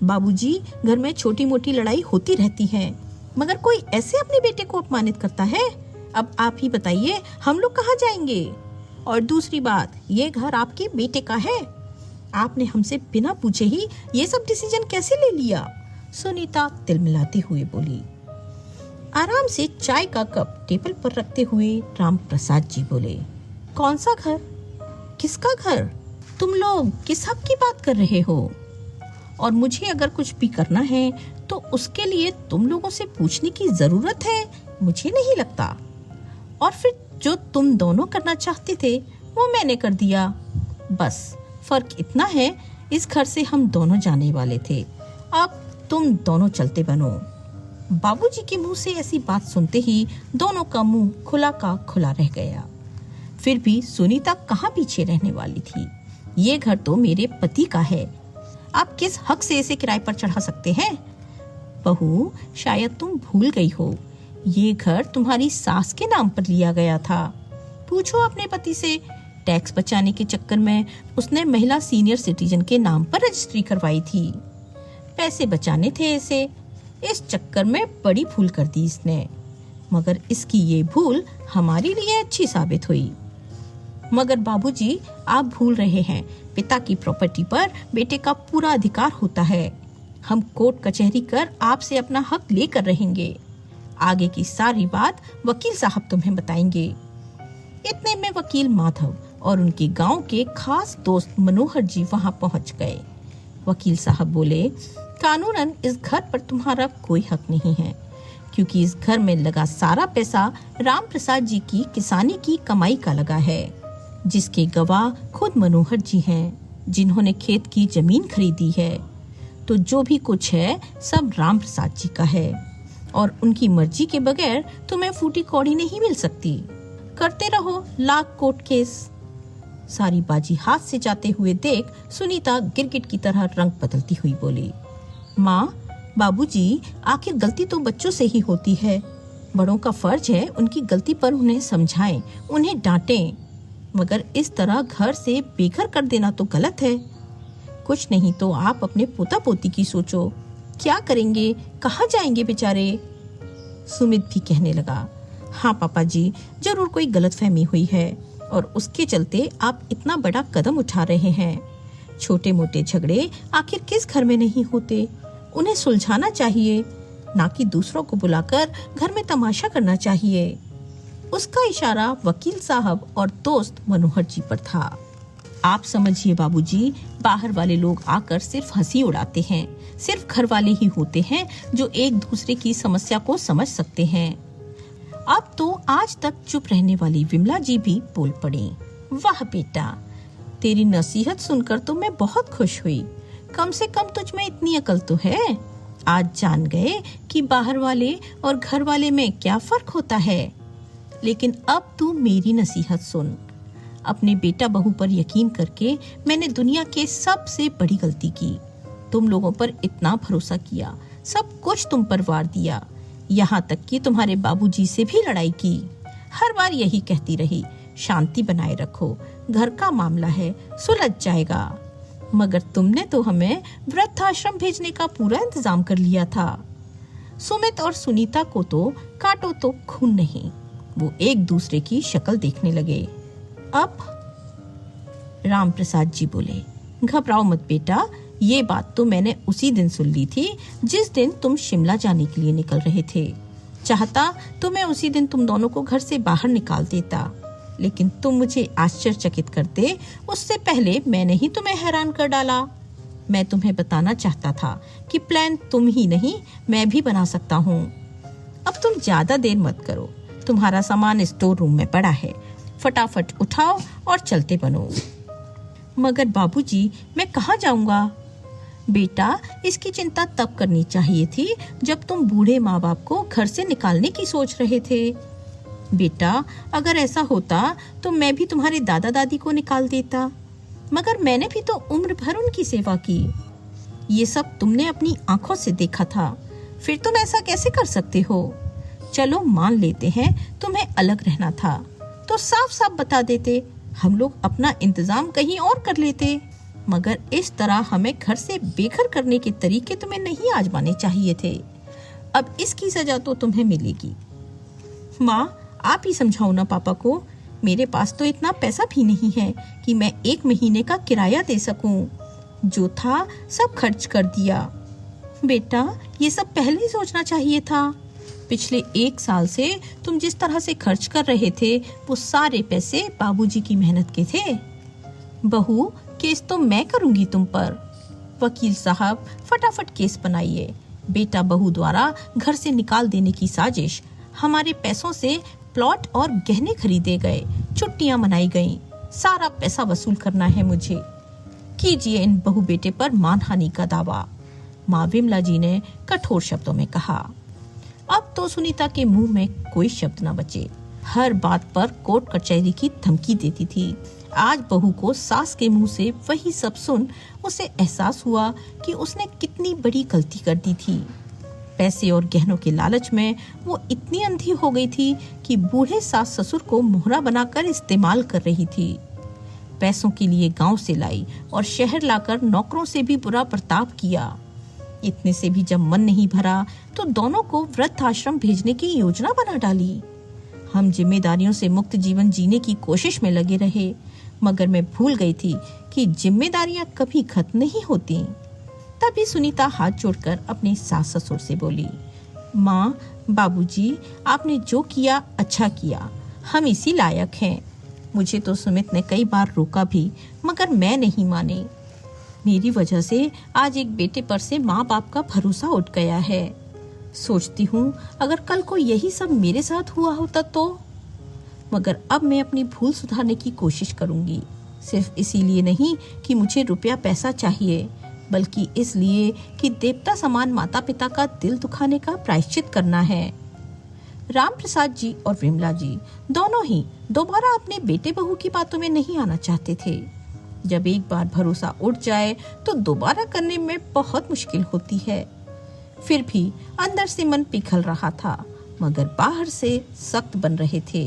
बाबूजी, घर में छोटी मोटी लड़ाई होती रहती है, मगर कोई ऐसे अपने बेटे को अपमानित करता है? अब आप ही बताइए, हम लोग कहाँ जाएंगे? और दूसरी बात, ये घर आपके बेटे का है। आपने हमसे बिना पूछे ही ये सब डिसीजन कैसे ले लिया? सुनीता तिलमिलाते हुए बोली। आराम से चाय का कप टेबल पर रखते हुए राम प्रसाद जी बोले, कौन सा घर? किसका घर? तुम लोग किस हक की बात कर रहे हो? और मुझे अगर कुछ भी करना है तो उसके लिए तुम लोगों से पूछने की जरूरत है? मुझे नहीं लगता। और फिर जो तुम दोनों करना चाहते थे वो मैंने कर दिया। बस फर्क इतना है, इस घर से हम दोनों जाने वाले थे, अब तुम दोनों चलते बनो। बाबूजी के मुंह से ऐसी बात सुनते ही दोनों का मुंह खुला का खुला रह गया। फिर भी सुनीता कहाँ पीछे रहने वाली थी? ये घर तो मेरे पति का है, आप किस हक से इसे किराए पर चढ़ा सकते हैं? बहू, शायद तुम भूल गई हो, ये घर तुम्हारी सास के नाम पर लिया गया था। पूछो अपने पति से, टैक्स बचाने के चक्कर में उसने महिला सीनियर सिटीजन के नाम पर रजिस्ट्री करवाई थी। पैसे बचाने थे इसे, इस चक्कर में बड़ी भूल कर दी इसने। मगर इसकी ये भूल हमारे लिए अच्छी साबित हुई। मगर बाबूजी, आप भूल रहे हैं, पिता की प्रॉपर्टी पर बेटे का पूरा अधिकार होता है। हम कोर्ट कचहरी कर आपसे अपना हक लेकर रहेंगे। आगे की सारी बात वकील साहब तुम्हें बताएंगे। इतने में वकील माधव और उनके गांव के खास दोस्त मनोहर जी वहां पहुंच गए। वकील साहब बोले, कानूनन इस घर पर तुम्हारा कोई हक नहीं है, क्योंकि इस घर में लगा सारा पैसा राम प्रसाद जी की किसानी की कमाई का लगा है, जिसके गवाह खुद मनोहर जी हैं, जिन्होंने खेत की जमीन खरीदी है। तो जो भी कुछ है सब राम प्रसाद जी का है, और उनकी मर्जी के बगैर तुम्हें फूटी कौड़ी नहीं मिल सकती। करते रहो लाख कोर्ट केस। सारी बाजी हाथ से जाते हुए देख सुनीता गिरगिट की तरह रंग बदलती हुई बोली, माँ, बाबूजी, आखिर गलती तो बच्चों से ही होती है। बड़ों का फर्ज है उनकी गलती पर उन्हें समझाएं, उन्हें डांटें, मगर इस तरह घर से बेघर कर देना तो गलत है। कुछ नहीं तो आप अपने पोता पोती की सोचो, क्या करेंगे, कहाँ जाएंगे बेचारे। सुमित भी कहने लगा, हाँ पापा जी, जरूर कोई गलतफहमी हुई है और उसके चलते आप इतना बड़ा कदम उठा रहे हैं। छोटे मोटे झगड़े आखिर किस घर में नहीं होते, उन्हें सुलझाना चाहिए, ना कि दूसरों को बुलाकर घर में तमाशा करना चाहिए। उसका इशारा वकील साहब और दोस्त मनोहर जी पर था। आप समझिए बाबूजी, बाहर वाले लोग आकर सिर्फ हंसी उड़ाते हैं। सिर्फ घर वाले ही होते हैं जो एक दूसरे की समस्या को समझ सकते हैं। अब तो आज तक चुप रहने वाली विमला जी भी बोल पड़ी, वाह बेटा, तेरी नसीहत सुनकर तो मैं बहुत खुश हुई। कम से कम तुझ में इतनी अकल तो है। आज जान गए कि बाहर वाले और घर वाले में क्या फर्क होता है। लेकिन अब तू मेरी नसीहत सुन। अपने बेटा बहू पर यकीन करके मैंने दुनिया के सबसे बड़ी गलती की। तुम लोगों पर इतना भरोसा किया, सब कुछ तुम पर वार दिया, यहाँ तक कि तुम्हारे बाबूजी से भी लड़ाई की। हर बार यही कहती रही, शांति बनाए रखो, घर का मामला है, सुलझ जाएगा। मगर तुमने तो हमें वृद्धाश्रम भेजने का पूरा इंतजाम कर लिया था। सुमित और सुनीता को तो काटो तो खून नहीं। वो एक दूसरे की शक्ल देखने लगे। अब राम प्रसाद जी बोले, घबराओ मत बेटा, ये बात तो मैंने उसी दिन सुन ली थी जिस दिन तुम शिमला जाने के लिए निकल रहे थे। चाहता तो मैं उसी दिन तुम दोनों को घर से बाहर निकाल देता, लेकिन तुम मुझे आश्चर्यचकित करते उससे पहले मैंने ही तुम्हें हैरान कर डाला। मैं तुम्हें बताना चाहता था कि प्लान तुम ही नहीं मैं भी बना सकता हूँ। अब तुम ज्यादा देर मत करो, तुम्हारा सामान स्टोर रूम में पड़ा है, फटाफट उठाओ और चलते बनो। मगर बाबूजी, मैं कहाँ जाऊंगा? बेटा, इसकी चिंता तब करनी चाहिए थी जब तुम बूढ़े माँ बाप को घर से निकालने की सोच रहे थे। बेटा, अगर ऐसा होता तो मैं भी तुम्हारे दादा दादी को निकाल देता, मगर मैंने भी तो उम्र भर उनकी सेवा की। ये सब तुमने अपनी आंखों से देखा था, फिर तुम ऐसा कैसे कर सकते हो? चलो मान लेते हैं तुम्हें अलग रहना था, तो साफ साफ बता देते, हम लोग अपना इंतजाम कहीं और कर लेते। मगर इस तरह हमें घर से बेघर करने के तरीके तुम्हें नहीं आजमाने चाहिए थे। अब इसकी सजा तो तुम्हें मिलेगी। माँ, आप ही समझाओ ना पापा को। मेरे पास तो इतना पैसा भी नहीं है कि मैं 1 महीने का किराया दे सकूं। जो था सब खर्च कर दिया। बेटा, ये सब पहले ही सोचना चाहिए था। पिछले 1 साल से तुम जिस तरह से खर्च कर रहे थे वो सारे पैसे बाबूजी की मेहनत के थे। बहू, केस तो मैं करूंगी तुम पर। वकील साहब, फटाफट केस बनाइए। बेटा बहू द्वारा घर से निकाल देने की साजिश। हमारे पैसों से प्लॉट और गहने खरीदे गए, छुट्टियां मनाई गईं। सारा पैसा वसूल करना है मुझे। कीजिए इन बहू बेटे पर मानहानि का दावा, माँ विमला जी ने कठोर शब्दों में कहा। अब तो सुनीता के मुंह में कोई शब्द न बचे। हर बात पर कोर्ट कचहरी की धमकी देती थी। आज बहू को सास के मुंह से वही सब सुन उसे एहसास हुआ कि उसने कितनी बड़ी गलती कर दी थी। पैसे और गहनों के लालच में वो इतनी अंधी हो गई थी कि बूढ़े सास ससुर को मोहरा बनाकर इस्तेमाल कर रही थी। पैसों के लिए गांव से लाई और शहर लाकर नौकरों से भी बुरा बर्ताव किया। इतने से भी जब मन नहीं भरा तो दोनों को वृद्धाश्रम भेजने की योजना बना डाली। हम जिम्मेदारियों से मुक्त जीवन जीने की कोशिश में लगे रहे, मगर मैं भूल गई थी कि जिम्मेदारियां कभी खत्म नहीं होती। तभी सुनीता हाथ जोड़कर अपने सास ससुर से बोली, माँ, बाबूजी, आपने जो किया अच्छा किया, हम इसी लायक हैं। मुझे तो सुमित ने कई बार रोका भी, मगर मैं नहीं मानी। मेरी वजह से आज एक बेटे पर से माँ बाप का भरोसा उठ गया है। सोचती हूँ अगर कल को यही सब मेरे साथ हुआ होता तो। मगर अब मैं अपनी भूल सुधारने की कोशिश करूंगी, सिर्फ इसीलिए नहीं कि मुझे रुपया पैसा चाहिए, बल्कि इसलिए कि देवता समान माता पिता का दिल दुखाने का प्रायश्चित करना है। राम प्रसाद जी और विमला जी दोनों ही दोबारा अपने बेटे बहू की बातों में नहीं आना चाहते थे। जब एक बार भरोसा उठ जाए तो दोबारा करने में बहुत मुश्किल होती है। फिर भी अंदर से मन पिघल रहा था, मगर बाहर से सख्त बन रहे थे,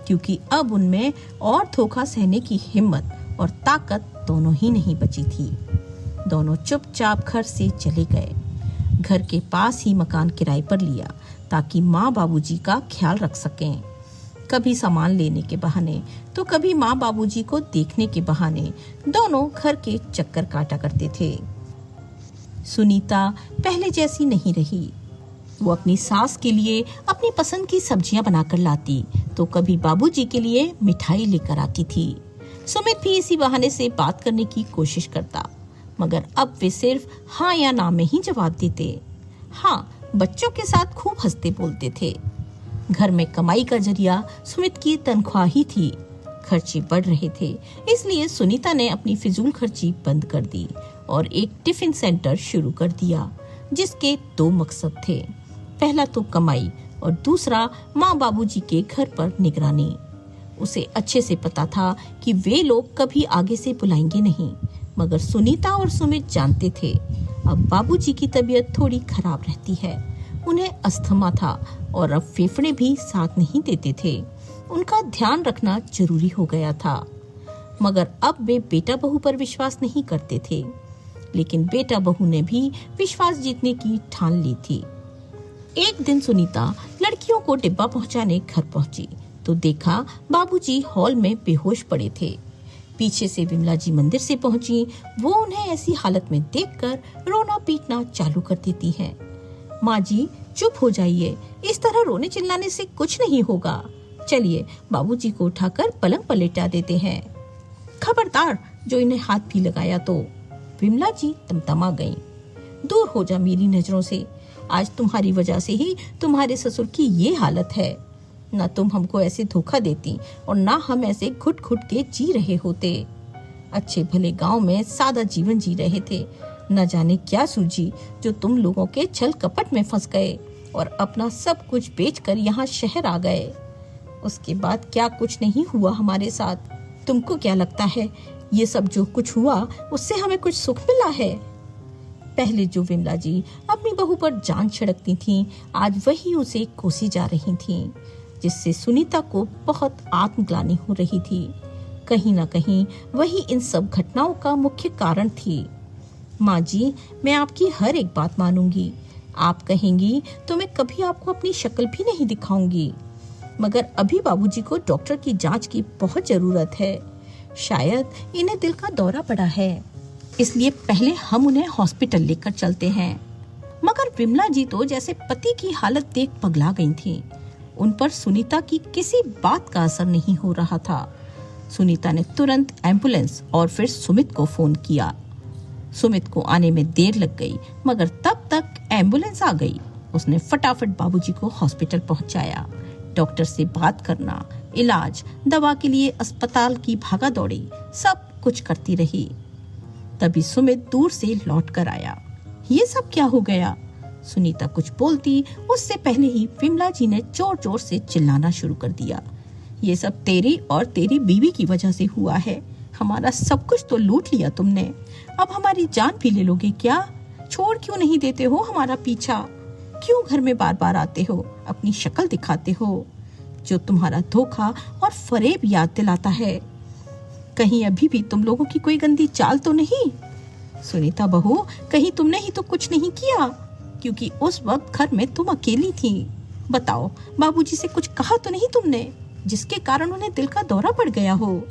क्योंकि अब उनमें और धोखा सहने की हिम्मत और ताकत दोनों ही नहीं बची थी। दोनों चुपचाप घर से चले गए। घर के पास ही मकान किराए पर लिया ताकि माँ बाबूजी का ख्याल रख सकें। कभी सामान लेने के बहाने तो कभी माँ बाबूजी को देखने के बहाने दोनों घर के चक्कर काटा करते थे। सुनीता पहले जैसी नहीं रही। वो अपनी सास के लिए अपनी पसंद की सब्जियां बनाकर लाती तो कभी बाबूजी के लिए मिठाई लेकर आती थी। सुमित भी इसी बहाने से बात करने की कोशिश करता, मगर अब वे सिर्फ हाँ या ना में ही जवाब देते। हाँ, बच्चों के साथ खूब हंसते बोलते थे। घर में कमाई का जरिया सुमित की तनख्वाह ही थी। खर्चे बढ़ रहे थे, इसलिए सुनीता ने अपनी फिजूल खर्ची बंद कर दी और एक टिफिन सेंटर शुरू कर दिया, जिसके 2 मकसद थे। पहला तो कमाई और दूसरा माँ बाबूजी के घर पर निगरानी। उसे अच्छे से पता था कि वे लोग कभी आगे से बुलाएंगे नहीं, मगर सुनीता और सुमित जानते थे अब बाबूजी की तबीयत थोड़ी खराब रहती है। उन्हें अस्थमा था और अब फेफड़े भी साथ नहीं देते थे। उनका ध्यान रखना जरूरी हो गया था। मगर अब वे बेटा बहू पर विश्वास नहीं करते थे, लेकिन बेटा बहू ने भी विश्वास जीतने की ठान ली थी। एक दिन सुनीता लड़कियों को डिब्बा पहुंचाने घर पहुंची तो देखा बाबूजी हॉल में बेहोश पड़े थे। पीछे से विमला जी मंदिर से पहुंची। वो उन्हें ऐसी हालत में देखकर रोना पीटना चालू कर देती हैं। माँ जी चुप हो जाइए, इस तरह रोने चिल्लाने से कुछ नहीं होगा। चलिए बाबूजी को उठाकर पलंग पर लेटा देते हैं। खबरदार, जो इन्हें हाथ भी लगाया तो। विमला जी तमतमा गईं। दूर हो जा मेरी नजरों से, आज तुम्हारी वजह से ही तुम्हारे ससुर की ये हालत है। न तुम हमको ऐसे धोखा देती और ना हम ऐसे घुट घुट के जी रहे होते। अच्छे भले गांव में सादा जीवन जी रहे थे, न जाने क्या सूझी जो तुम लोगों के छल कपट में फंस गए और अपना सब कुछ बेचकर यहाँ शहर आ गए। उसके बाद क्या कुछ नहीं हुआ हमारे साथ। तुमको क्या लगता है ये सब जो कुछ हुआ उससे हमें कुछ सुख मिला है? पहले जो विमला जी अपनी बहू पर जान छिड़कती थीं, आज वही उसे कोसी जा रही थीं, जिससे सुनीता को बहुत आत्मग्लानि हो रही थी। कहीं न कहीं वही इन सब घटनाओं का मुख्य कारण थी। माँ जी, मैं आपकी हर एक बात मानूंगी। आप कहेंगी तो मैं कभी आपको अपनी शक्ल भी नहीं दिखाऊंगी, मगर अभी बाबूजी को डॉक्टर की जांच की बहुत जरूरत है। शायद इन्हें दिल का दौरा पड़ा है, इसलिए पहले हम उन्हें हॉस्पिटल लेकर चलते हैं। मगर विमला जी तो जैसे पति की हालत देख पगला गई थीं। उन पर सुनीता की किसी बात का असर नहीं हो रहा था। सुनीता ने तुरंत एम्बुलेंस और फिर सुमित को फोन किया। सुमित को आने में देर लग गई, मगर तब तक एम्बुलेंस आ गई। उसने फटाफट बाबूजी को हॉस्पिटल पहुंचाया। डॉक्टर से बात करना, इलाज, दवा के लिए अस्पताल की भागा दौड़ी, सब कुछ करती रही। तभी सुमित दूर से लौट कर आया। ये सब क्या हो गया? सुनीता कुछ बोलती उससे पहले ही विमला जी ने जोर जोर से चिल्लाना शुरू कर दिया। ये सब तेरी और तेरी बीवी की वजह से हुआ है। हमारा सब कुछ तो लूट लिया तुमने, अब हमारी जान भी ले लोगे क्या? छोड़ क्यों नहीं देते हो हमारा पीछा? क्यों घर में बार बार आते हो, अपनी शक्ल दिखाते हो, जो तुम्हारा धोखा और फरेब याद दिलाता है? कहीं अभी भी तुम लोगों की कोई गंदी चाल तो नहीं? सुनीता बहू, कहीं तुमने ही तो कुछ नहीं किया, क्योंकि उस वक्त घर में तुम अकेली थी। बताओ, बाबूजी से कुछ कहा तो नहीं तुमने, जिसके कारण उन्हें दिल का दौरा पड़ गया हो?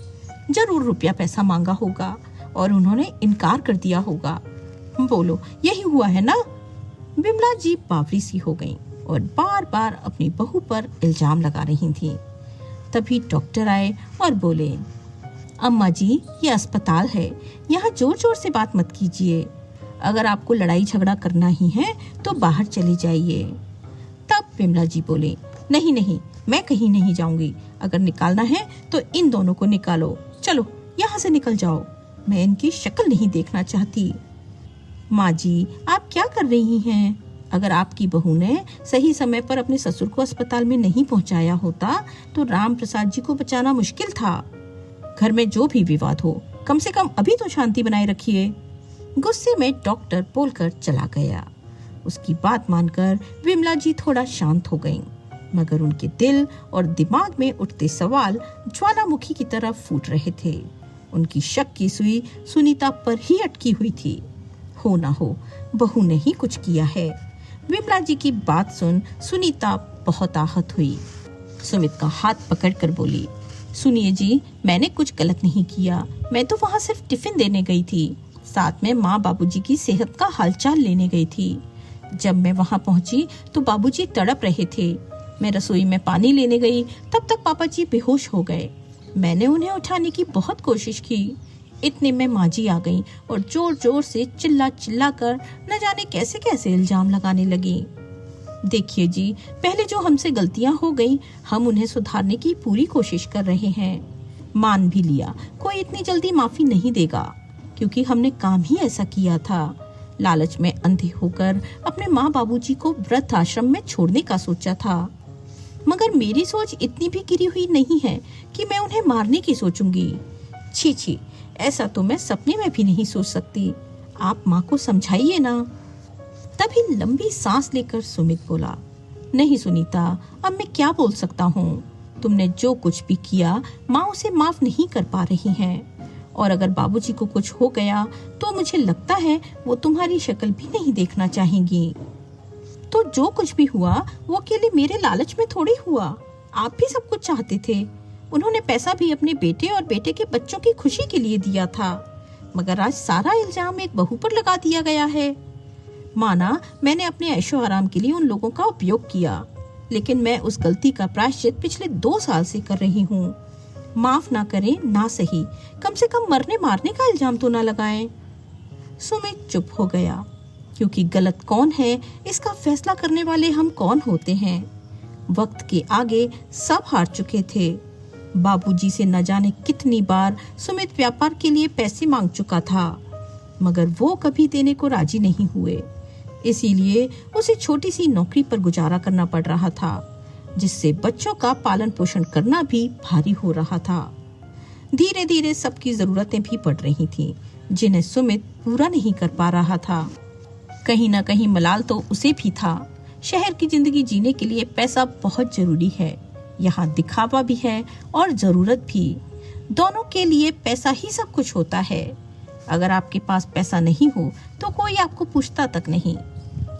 जरूर रुपया पैसा मांगा होगा और उन्होंने इनकार कर दिया होगा। बोलो, यही हुआ है ना? विमला जी बावरी सी हो गईं और बार बार अपनी बहू पर इल्जाम लगा रही थीं। तभी डॉक्टर आए और बोले, अम्मा जी, ये अस्पताल है, यहाँ जोर जोर से बात मत कीजिए। अगर आपको लड़ाई झगड़ा करना ही है तो बाहर चले जाइए। तब विमला जी बोले, नहीं नहीं, मैं कहीं नहीं जाऊंगी। अगर निकालना है तो इन दोनों को निकालो। चलो यहाँ से निकल जाओ, मैं इनकी शक्ल नहीं देखना चाहती। माँ जी, आप क्या कर रही हैं? अगर आपकी बहू ने सही समय पर अपने ससुर को अस्पताल में नहीं पहुँचाया होता तो राम प्रसाद जी को बचाना मुश्किल था। घर में जो भी विवाद हो, कम से कम अभी तो शांति बनाए रखिए। गुस्से में डॉक्टर बोलकर चला गया। उसकी बात मानकर विमला जी थोड़ा शांत हो गईं, मगर उनके दिल और दिमाग में उठते सवाल ज्वालामुखी की तरह फूट रहे थे। उनकी शक की सुई सुनीता पर ही अटकी हुई थी। हो ना हो, बहू ने ही कुछ किया है। विमला जी की बात सुन सुनीता बहुत आहत हुई। सुमित का हाथ पकड़कर बोली, सुनिए जी, मैंने कुछ गलत नहीं किया। मैं तो वहाँ सिर्फ टिफिन देने गई थी, साथ में माँ बाबूजी की सेहत का हालचाल लेने गई थी। जब मैं वहाँ पहुँची तो बाबूजी तड़प रहे थे। मैं रसोई में पानी लेने गई, तब तक पापा जी बेहोश हो गए। मैंने उन्हें उठाने की बहुत कोशिश की। इतने में माँ जी आ गईं और जोर जोर से चिल्ला चिल्ला कर न जाने कैसे कैसे इल्जाम लगाने लगी। देखिए जी, पहले जो हमसे गलतियां हो गई, हम उन्हें सुधारने की पूरी कोशिश कर रहे हैं। मान भी लिया, कोई इतनी जल्दी माफी नहीं देगा, क्योंकि हमने काम ही ऐसा किया था। लालच में अंधे होकर अपने माँ बाबूजी को वृद्ध आश्रम में छोड़ने का सोचा था। मगर मेरी सोच इतनी भी गिरी हुई नहीं है कि मैं उन्हें मारने की सोचूंगी। छी छी, ऐसा तो मैं सपने में भी नहीं सोच सकती। आप माँ को समझाइए ना। तभी लंबी सांस लेकर सुमित बोला, नहीं सुनीता, अब मैं क्या बोल सकता हूँ। तुमने जो कुछ भी किया, माँ उसे माफ नहीं कर पा रही हैं। और अगर बाबूजी को कुछ हो गया तो मुझे लगता है वो तुम्हारी शक्ल भी नहीं देखना चाहेंगी। तो जो कुछ भी हुआ वो अकेले मेरे लालच में थोड़ी हुआ। आप भी सब कुछ चाहते थे। उन्होंने पैसा भी अपने बेटे और बेटे के बच्चों की खुशी के लिए दिया था, मगर आज सारा इल्जाम एक बहू पर लगा दिया गया है। माना मैंने अपने ऐशो आराम के लिए उन लोगों का उपयोग किया, लेकिन मैं उस गलती का प्रायश्चित पिछले 2 साल से कर रही हूँ। माफ ना करें ना सही, कम से कम मरने मारने का इल्जाम तो ना लगाएं। सुमित चुप हो गया, क्योंकि गलत कौन है इसका फैसला करने वाले हम कौन होते हैं। वक्त के आगे सब हार चुके थे। बाबूजी से न जाने कितनी बार सुमित व्यापार के लिए पैसे मांग चुका था, मगर वो कभी देने को राजी नहीं हुए। इसीलिए उसे छोटी सी नौकरी पर गुजारा करना पड़ रहा था, जिससे बच्चों का पालन पोषण करना भी भारी हो रहा था। धीरे धीरे सबकी जरूरतें भी बढ़ रही थीं, जिन्हें सुमित पूरा नहीं कर पा रहा था। कहीं न कहीं मलाल तो उसे भी था। शहर की जिंदगी जीने के लिए पैसा बहुत जरूरी है। यहाँ दिखावा भी है और जरूरत भी। दोनों के लिए पैसा ही सब कुछ होता है। अगर आपके पास पैसा नहीं हो तो कोई आपको पूछता तक नहीं।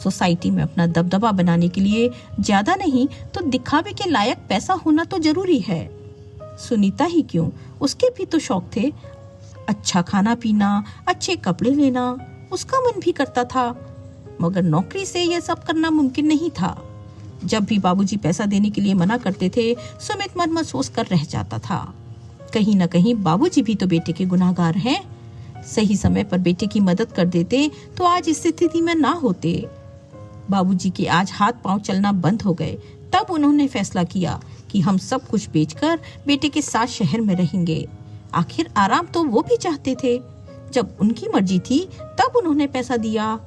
सोसाइटी में अपना दबदबा बनाने के लिए ज्यादा नहीं तो दिखावे के लायक पैसा होना तो जरूरी है। सुनीता ही क्यों, उसके भी तो शौक थे। अच्छा खाना पीना, अच्छे कपड़े लेना, उसका मन भी करता था, मगर नौकरी से यह सब करना मुमकिन नहीं था। जब भी बाबूजी पैसा देने के लिए मना करते थे, सुमित मन में सोच कर रह जाता था, कहीं न कहीं बाबूजी भी तो बेटे के गुनाहगार हैं। सही समय पर बेटे की मदद कर देते तो आज इस स्थिति में ना होते। बाबूजी के आज हाथ पांव चलना बंद हो गए। तब उन्होंने फैसला किया कि हम सब कुछ बेचकर बेटे के साथ शहर में रहेंगे। आखिर आराम तो वो भी चाहते थे। जब उनकी मर्जी थी तब उन्होंने पैसा दिया।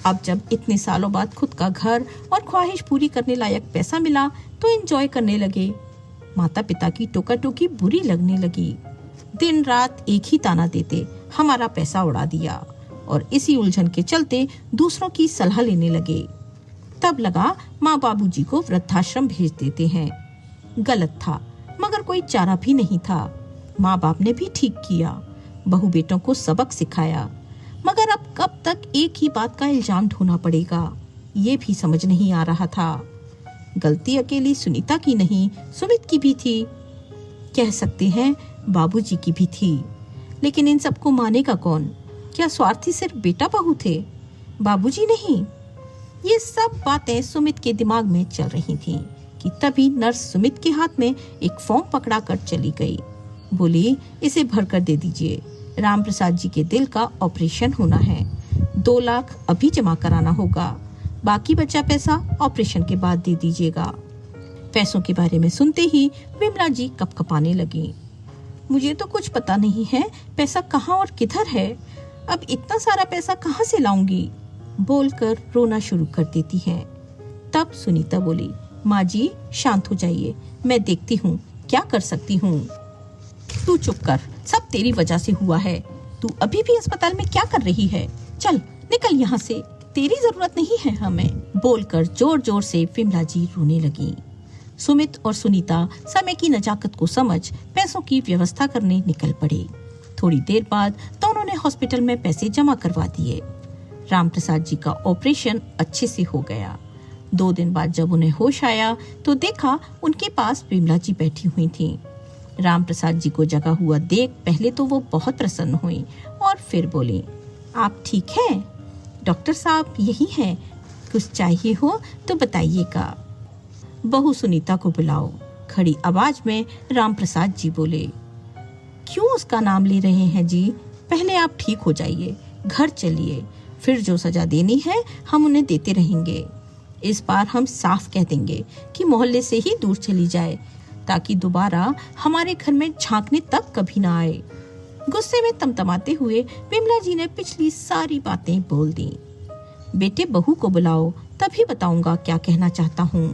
अब जब इतने सालों बाद खुद का घर और ख्वाहिश पूरी करने लायक पैसा मिला तो एंजॉय करने लगे। माता पिता की टोका टोकी बुरी लगने लगी। दिन रात एक ही ताना देते, हमारा पैसा उड़ा दिया, और इसी उलझन के चलते दूसरों की सलाह लेने लगे। तब लगा माँ बाबूजी को वृद्धाश्रम भेज देते हैं। गलत था, मगर कोई चारा भी नहीं था। माँ बाप ने भी ठीक किया, बहू बेटों को सबक सिखाया। मगर अब कब तक एक ही बात का इल्जाम ढोना पड़ेगा, ये भी समझ नहीं आ रहा था। गलती अकेली सुनीता की नहीं, सुमित की भी थी। कह सकते हैं बाबूजी की भी थी। लेकिन इन सबको मानेगा कौन? क्या स्वार्थी सिर्फ बेटा बहू थे, बाबूजी नहीं? ये सब बातें सुमित के दिमाग में चल रही थीं। कि तभी नर्स सुमित के हाथ में एक फॉर्म पकड़ा कर चली गई। बोली, इसे भर कर दे दीजिए, राम प्रसाद जी के दिल का ऑपरेशन होना है, 2 लाख अभी जमा कराना होगा, बाकी बचा पैसा ऑपरेशन के बाद दे दीजिएगा। पैसों के बारे में सुनते ही विमला जी कपकपाने लगी। मुझे तो कुछ पता नहीं है पैसा कहाँ और किधर है, अब इतना सारा पैसा कहाँ से लाऊंगी, बोलकर रोना शुरू कर देती हैं। तब सुनीता बोली, माँ जी शांत हो जाइए, मैं देखती हूँ क्या कर सकती हूँ। तू चुप कर, सब तेरी वजह से हुआ है, तू अभी भी अस्पताल में क्या कर रही है, चल निकल यहाँ से, तेरी जरूरत नहीं है हमें, बोलकर जोर जोर से विमला जी रोने लगी। सुमित और सुनीता समय की नजाकत को समझ पैसों की व्यवस्था करने निकल पड़े। थोड़ी देर बाद दोनों ने हॉस्पिटल में पैसे जमा करवा दिए। राम प्रसाद जी का ऑपरेशन अच्छे से हो गया। 2 दिन बाद जब उन्हें होश आया तो देखा उनके पास विमला जी बैठी हुई थी। राम प्रसाद जी को जगा हुआ देख पहले तो वो बहुत प्रसन्न हुई और फिर बोली, आप ठीक हैं? डॉक्टर साहब यही हैं, कुछ चाहिए हो तो बताइएगा। बहू सुनीता को बुलाओ, खड़ी आवाज में राम प्रसाद जी बोले। क्यों उसका नाम ले रहे हैं जी, पहले आप ठीक हो जाइए, घर चलिए, फिर जो सजा देनी है हम उन्हें देते रहेंगे। इस बार हम साफ कह देंगे कि मोहल्ले से ही दूर चली जाए, ताकि दोबारा हमारे घर में झांकने तक कभी ना आए। गुस्से में तमतमाते हुए विमला जी ने पिछली सारी बातें बोल दी। बेटे बहू को बुलाओ, तभी बताऊंगा क्या कहना चाहता हूँ।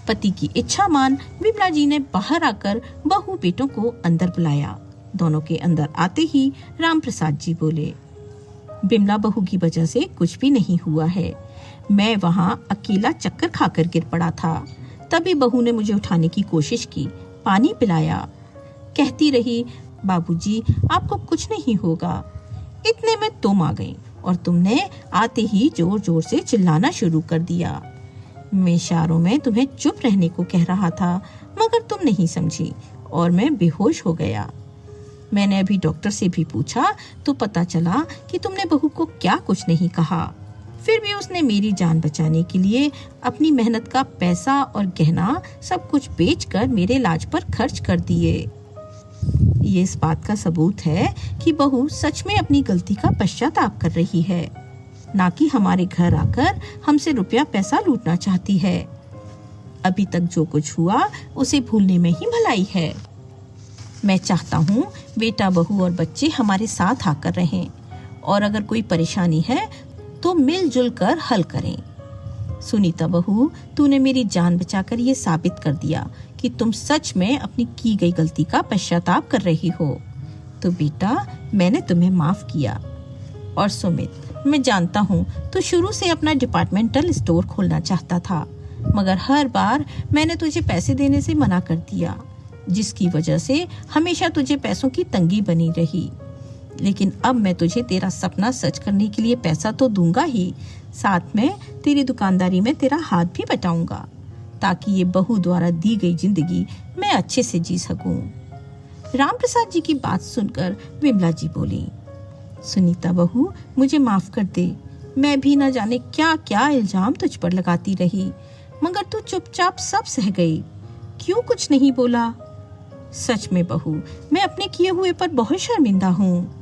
पति की इच्छा मान विमला जी ने बाहर आकर बहू बेटों को अंदर बुलाया। दोनों के अंदर आते ही राम प्रसाद जी बोले, बिमला बहू की वजह से कुछ भी नहीं हुआ है, मैं वहाँ अकेला चक्कर खाकर गिर पड़ा था, तभी बहू ने मुझे उठाने की कोशिश की, पानी पिलाया, कहती रही बाबूजी आपको कुछ नहीं होगा। इतने में तुम आ गई और तुमने आते ही जोर जोर से चिल्लाना शुरू कर दिया। मैं इशारों में तुम्हें चुप रहने को कह रहा था, मगर तुम नहीं समझी और मैं बेहोश हो गया। मैंने अभी डॉक्टर से भी पूछा तो पता चला कि तुमने बहू को क्या कुछ नहीं कहा, फिर भी उसने मेरी जान बचाने के लिए अपनी मेहनत का पैसा और गहना सब कुछ बेचकर मेरे इलाज पर खर्च कर दिए। ये इस बात का सबूत है कि बहू सच में अपनी गलती का पश्चाताप कर रही है, ना कि हमारे घर आकर हमसे रुपया पैसा लूटना चाहती है। अभी तक जो कुछ हुआ उसे भूलने में ही भलाई है। मैं चाहता हूँ बेटा बहू और बच्चे हमारे साथ आकर रहें, और अगर कोई परेशानी है तो मिलजुल कर हल करें। सुनीता बहू, तूने मेरी जान बचाकर ये साबित कर दिया कि तुम सच में अपनी की गई गलती का पश्चाताप कर रही हो, तो बेटा मैंने तुम्हें माफ किया। और सुमित, मैं जानता हूँ तू शुरू से अपना डिपार्टमेंटल स्टोर खोलना चाहता था, मगर हर बार मैंने तुझे पैसे देने से मना कर दिया, जिसकी वजह से हमेशा तुझे पैसों की तंगी बनी रही। लेकिन अब मैं तुझे तेरा सपना सच करने के लिए पैसा तो दूंगा ही, साथ में तेरी दुकानदारी में तेरा हाथ भी बटाऊंगा, ताकि ये बहू द्वारा दी गई जिंदगी मैं अच्छे से जी सकूं। राम प्रसाद जी की बात सुनकर विमला जी बोली, सुनीता बहू मुझे माफ कर दे, मैं भी न जाने क्या क्या इल्जाम तुझ पर लगाती रही, मगर तू चुपचाप सब सह गई, क्यों कुछ नहीं बोला। सच में बहू, मैं अपने किए हुए पर बहुत शर्मिंदा हूँ।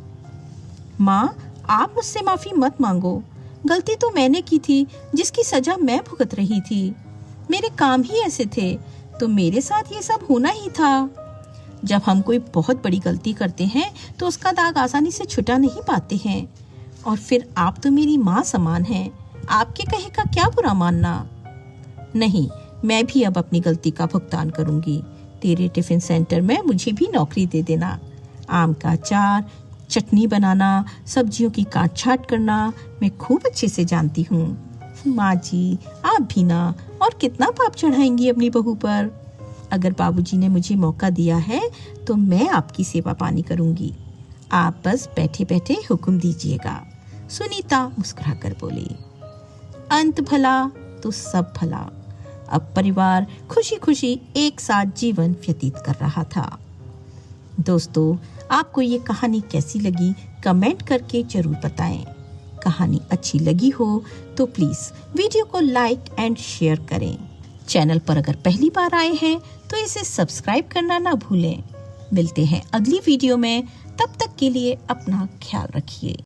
माँ, आप मुझसे माफी मत मांगो, गलती तो मैंने की थी, जिसकी सजा मैं भुगत रही थी। मेरे काम ही ऐसे थे, तो मेरे साथ ये सब होना ही था। जब हम कोई बहुत बड़ी गलती करते हैं तो उसका दाग आसानी से छुटा नहीं पाते हैं। और फिर आप तो मेरी माँ समान हैं, आपके कहे का क्या बुरा मानना। नहीं, मैं भी अब अपनी गलती का भुगतान करूंगी। तेरे टिफिन सेंटर में मुझे भी नौकरी दे देना। आम का अचार, चटनी बनाना, सब्जियों की काट छाट करना मैं खूब अच्छे से जानती हूँ। माँ जी, आप भी ना, और कितना पाप चढ़ाएंगी अपनी बहू पर। अगर बाबूजी ने मुझे मौका दिया है तो मैं आपकी सेवा पानी करूंगी, आप बस बैठे बैठे हुक्म दीजिएगा। सुनीता मुस्कुराकर बोली। अंत भला तो सब भला। अब परिवार खुशी खुशी एक साथ जीवन व्यतीत कर रहा था। दोस्तों, आपको ये कहानी कैसी लगी कमेंट करके जरूर बताएं। कहानी अच्छी लगी हो तो प्लीज वीडियो को लाइक एंड शेयर करें। चैनल पर अगर पहली बार आए हैं तो इसे सब्सक्राइब करना ना भूलें। मिलते हैं अगली वीडियो में, तब तक के लिए अपना ख्याल रखिए।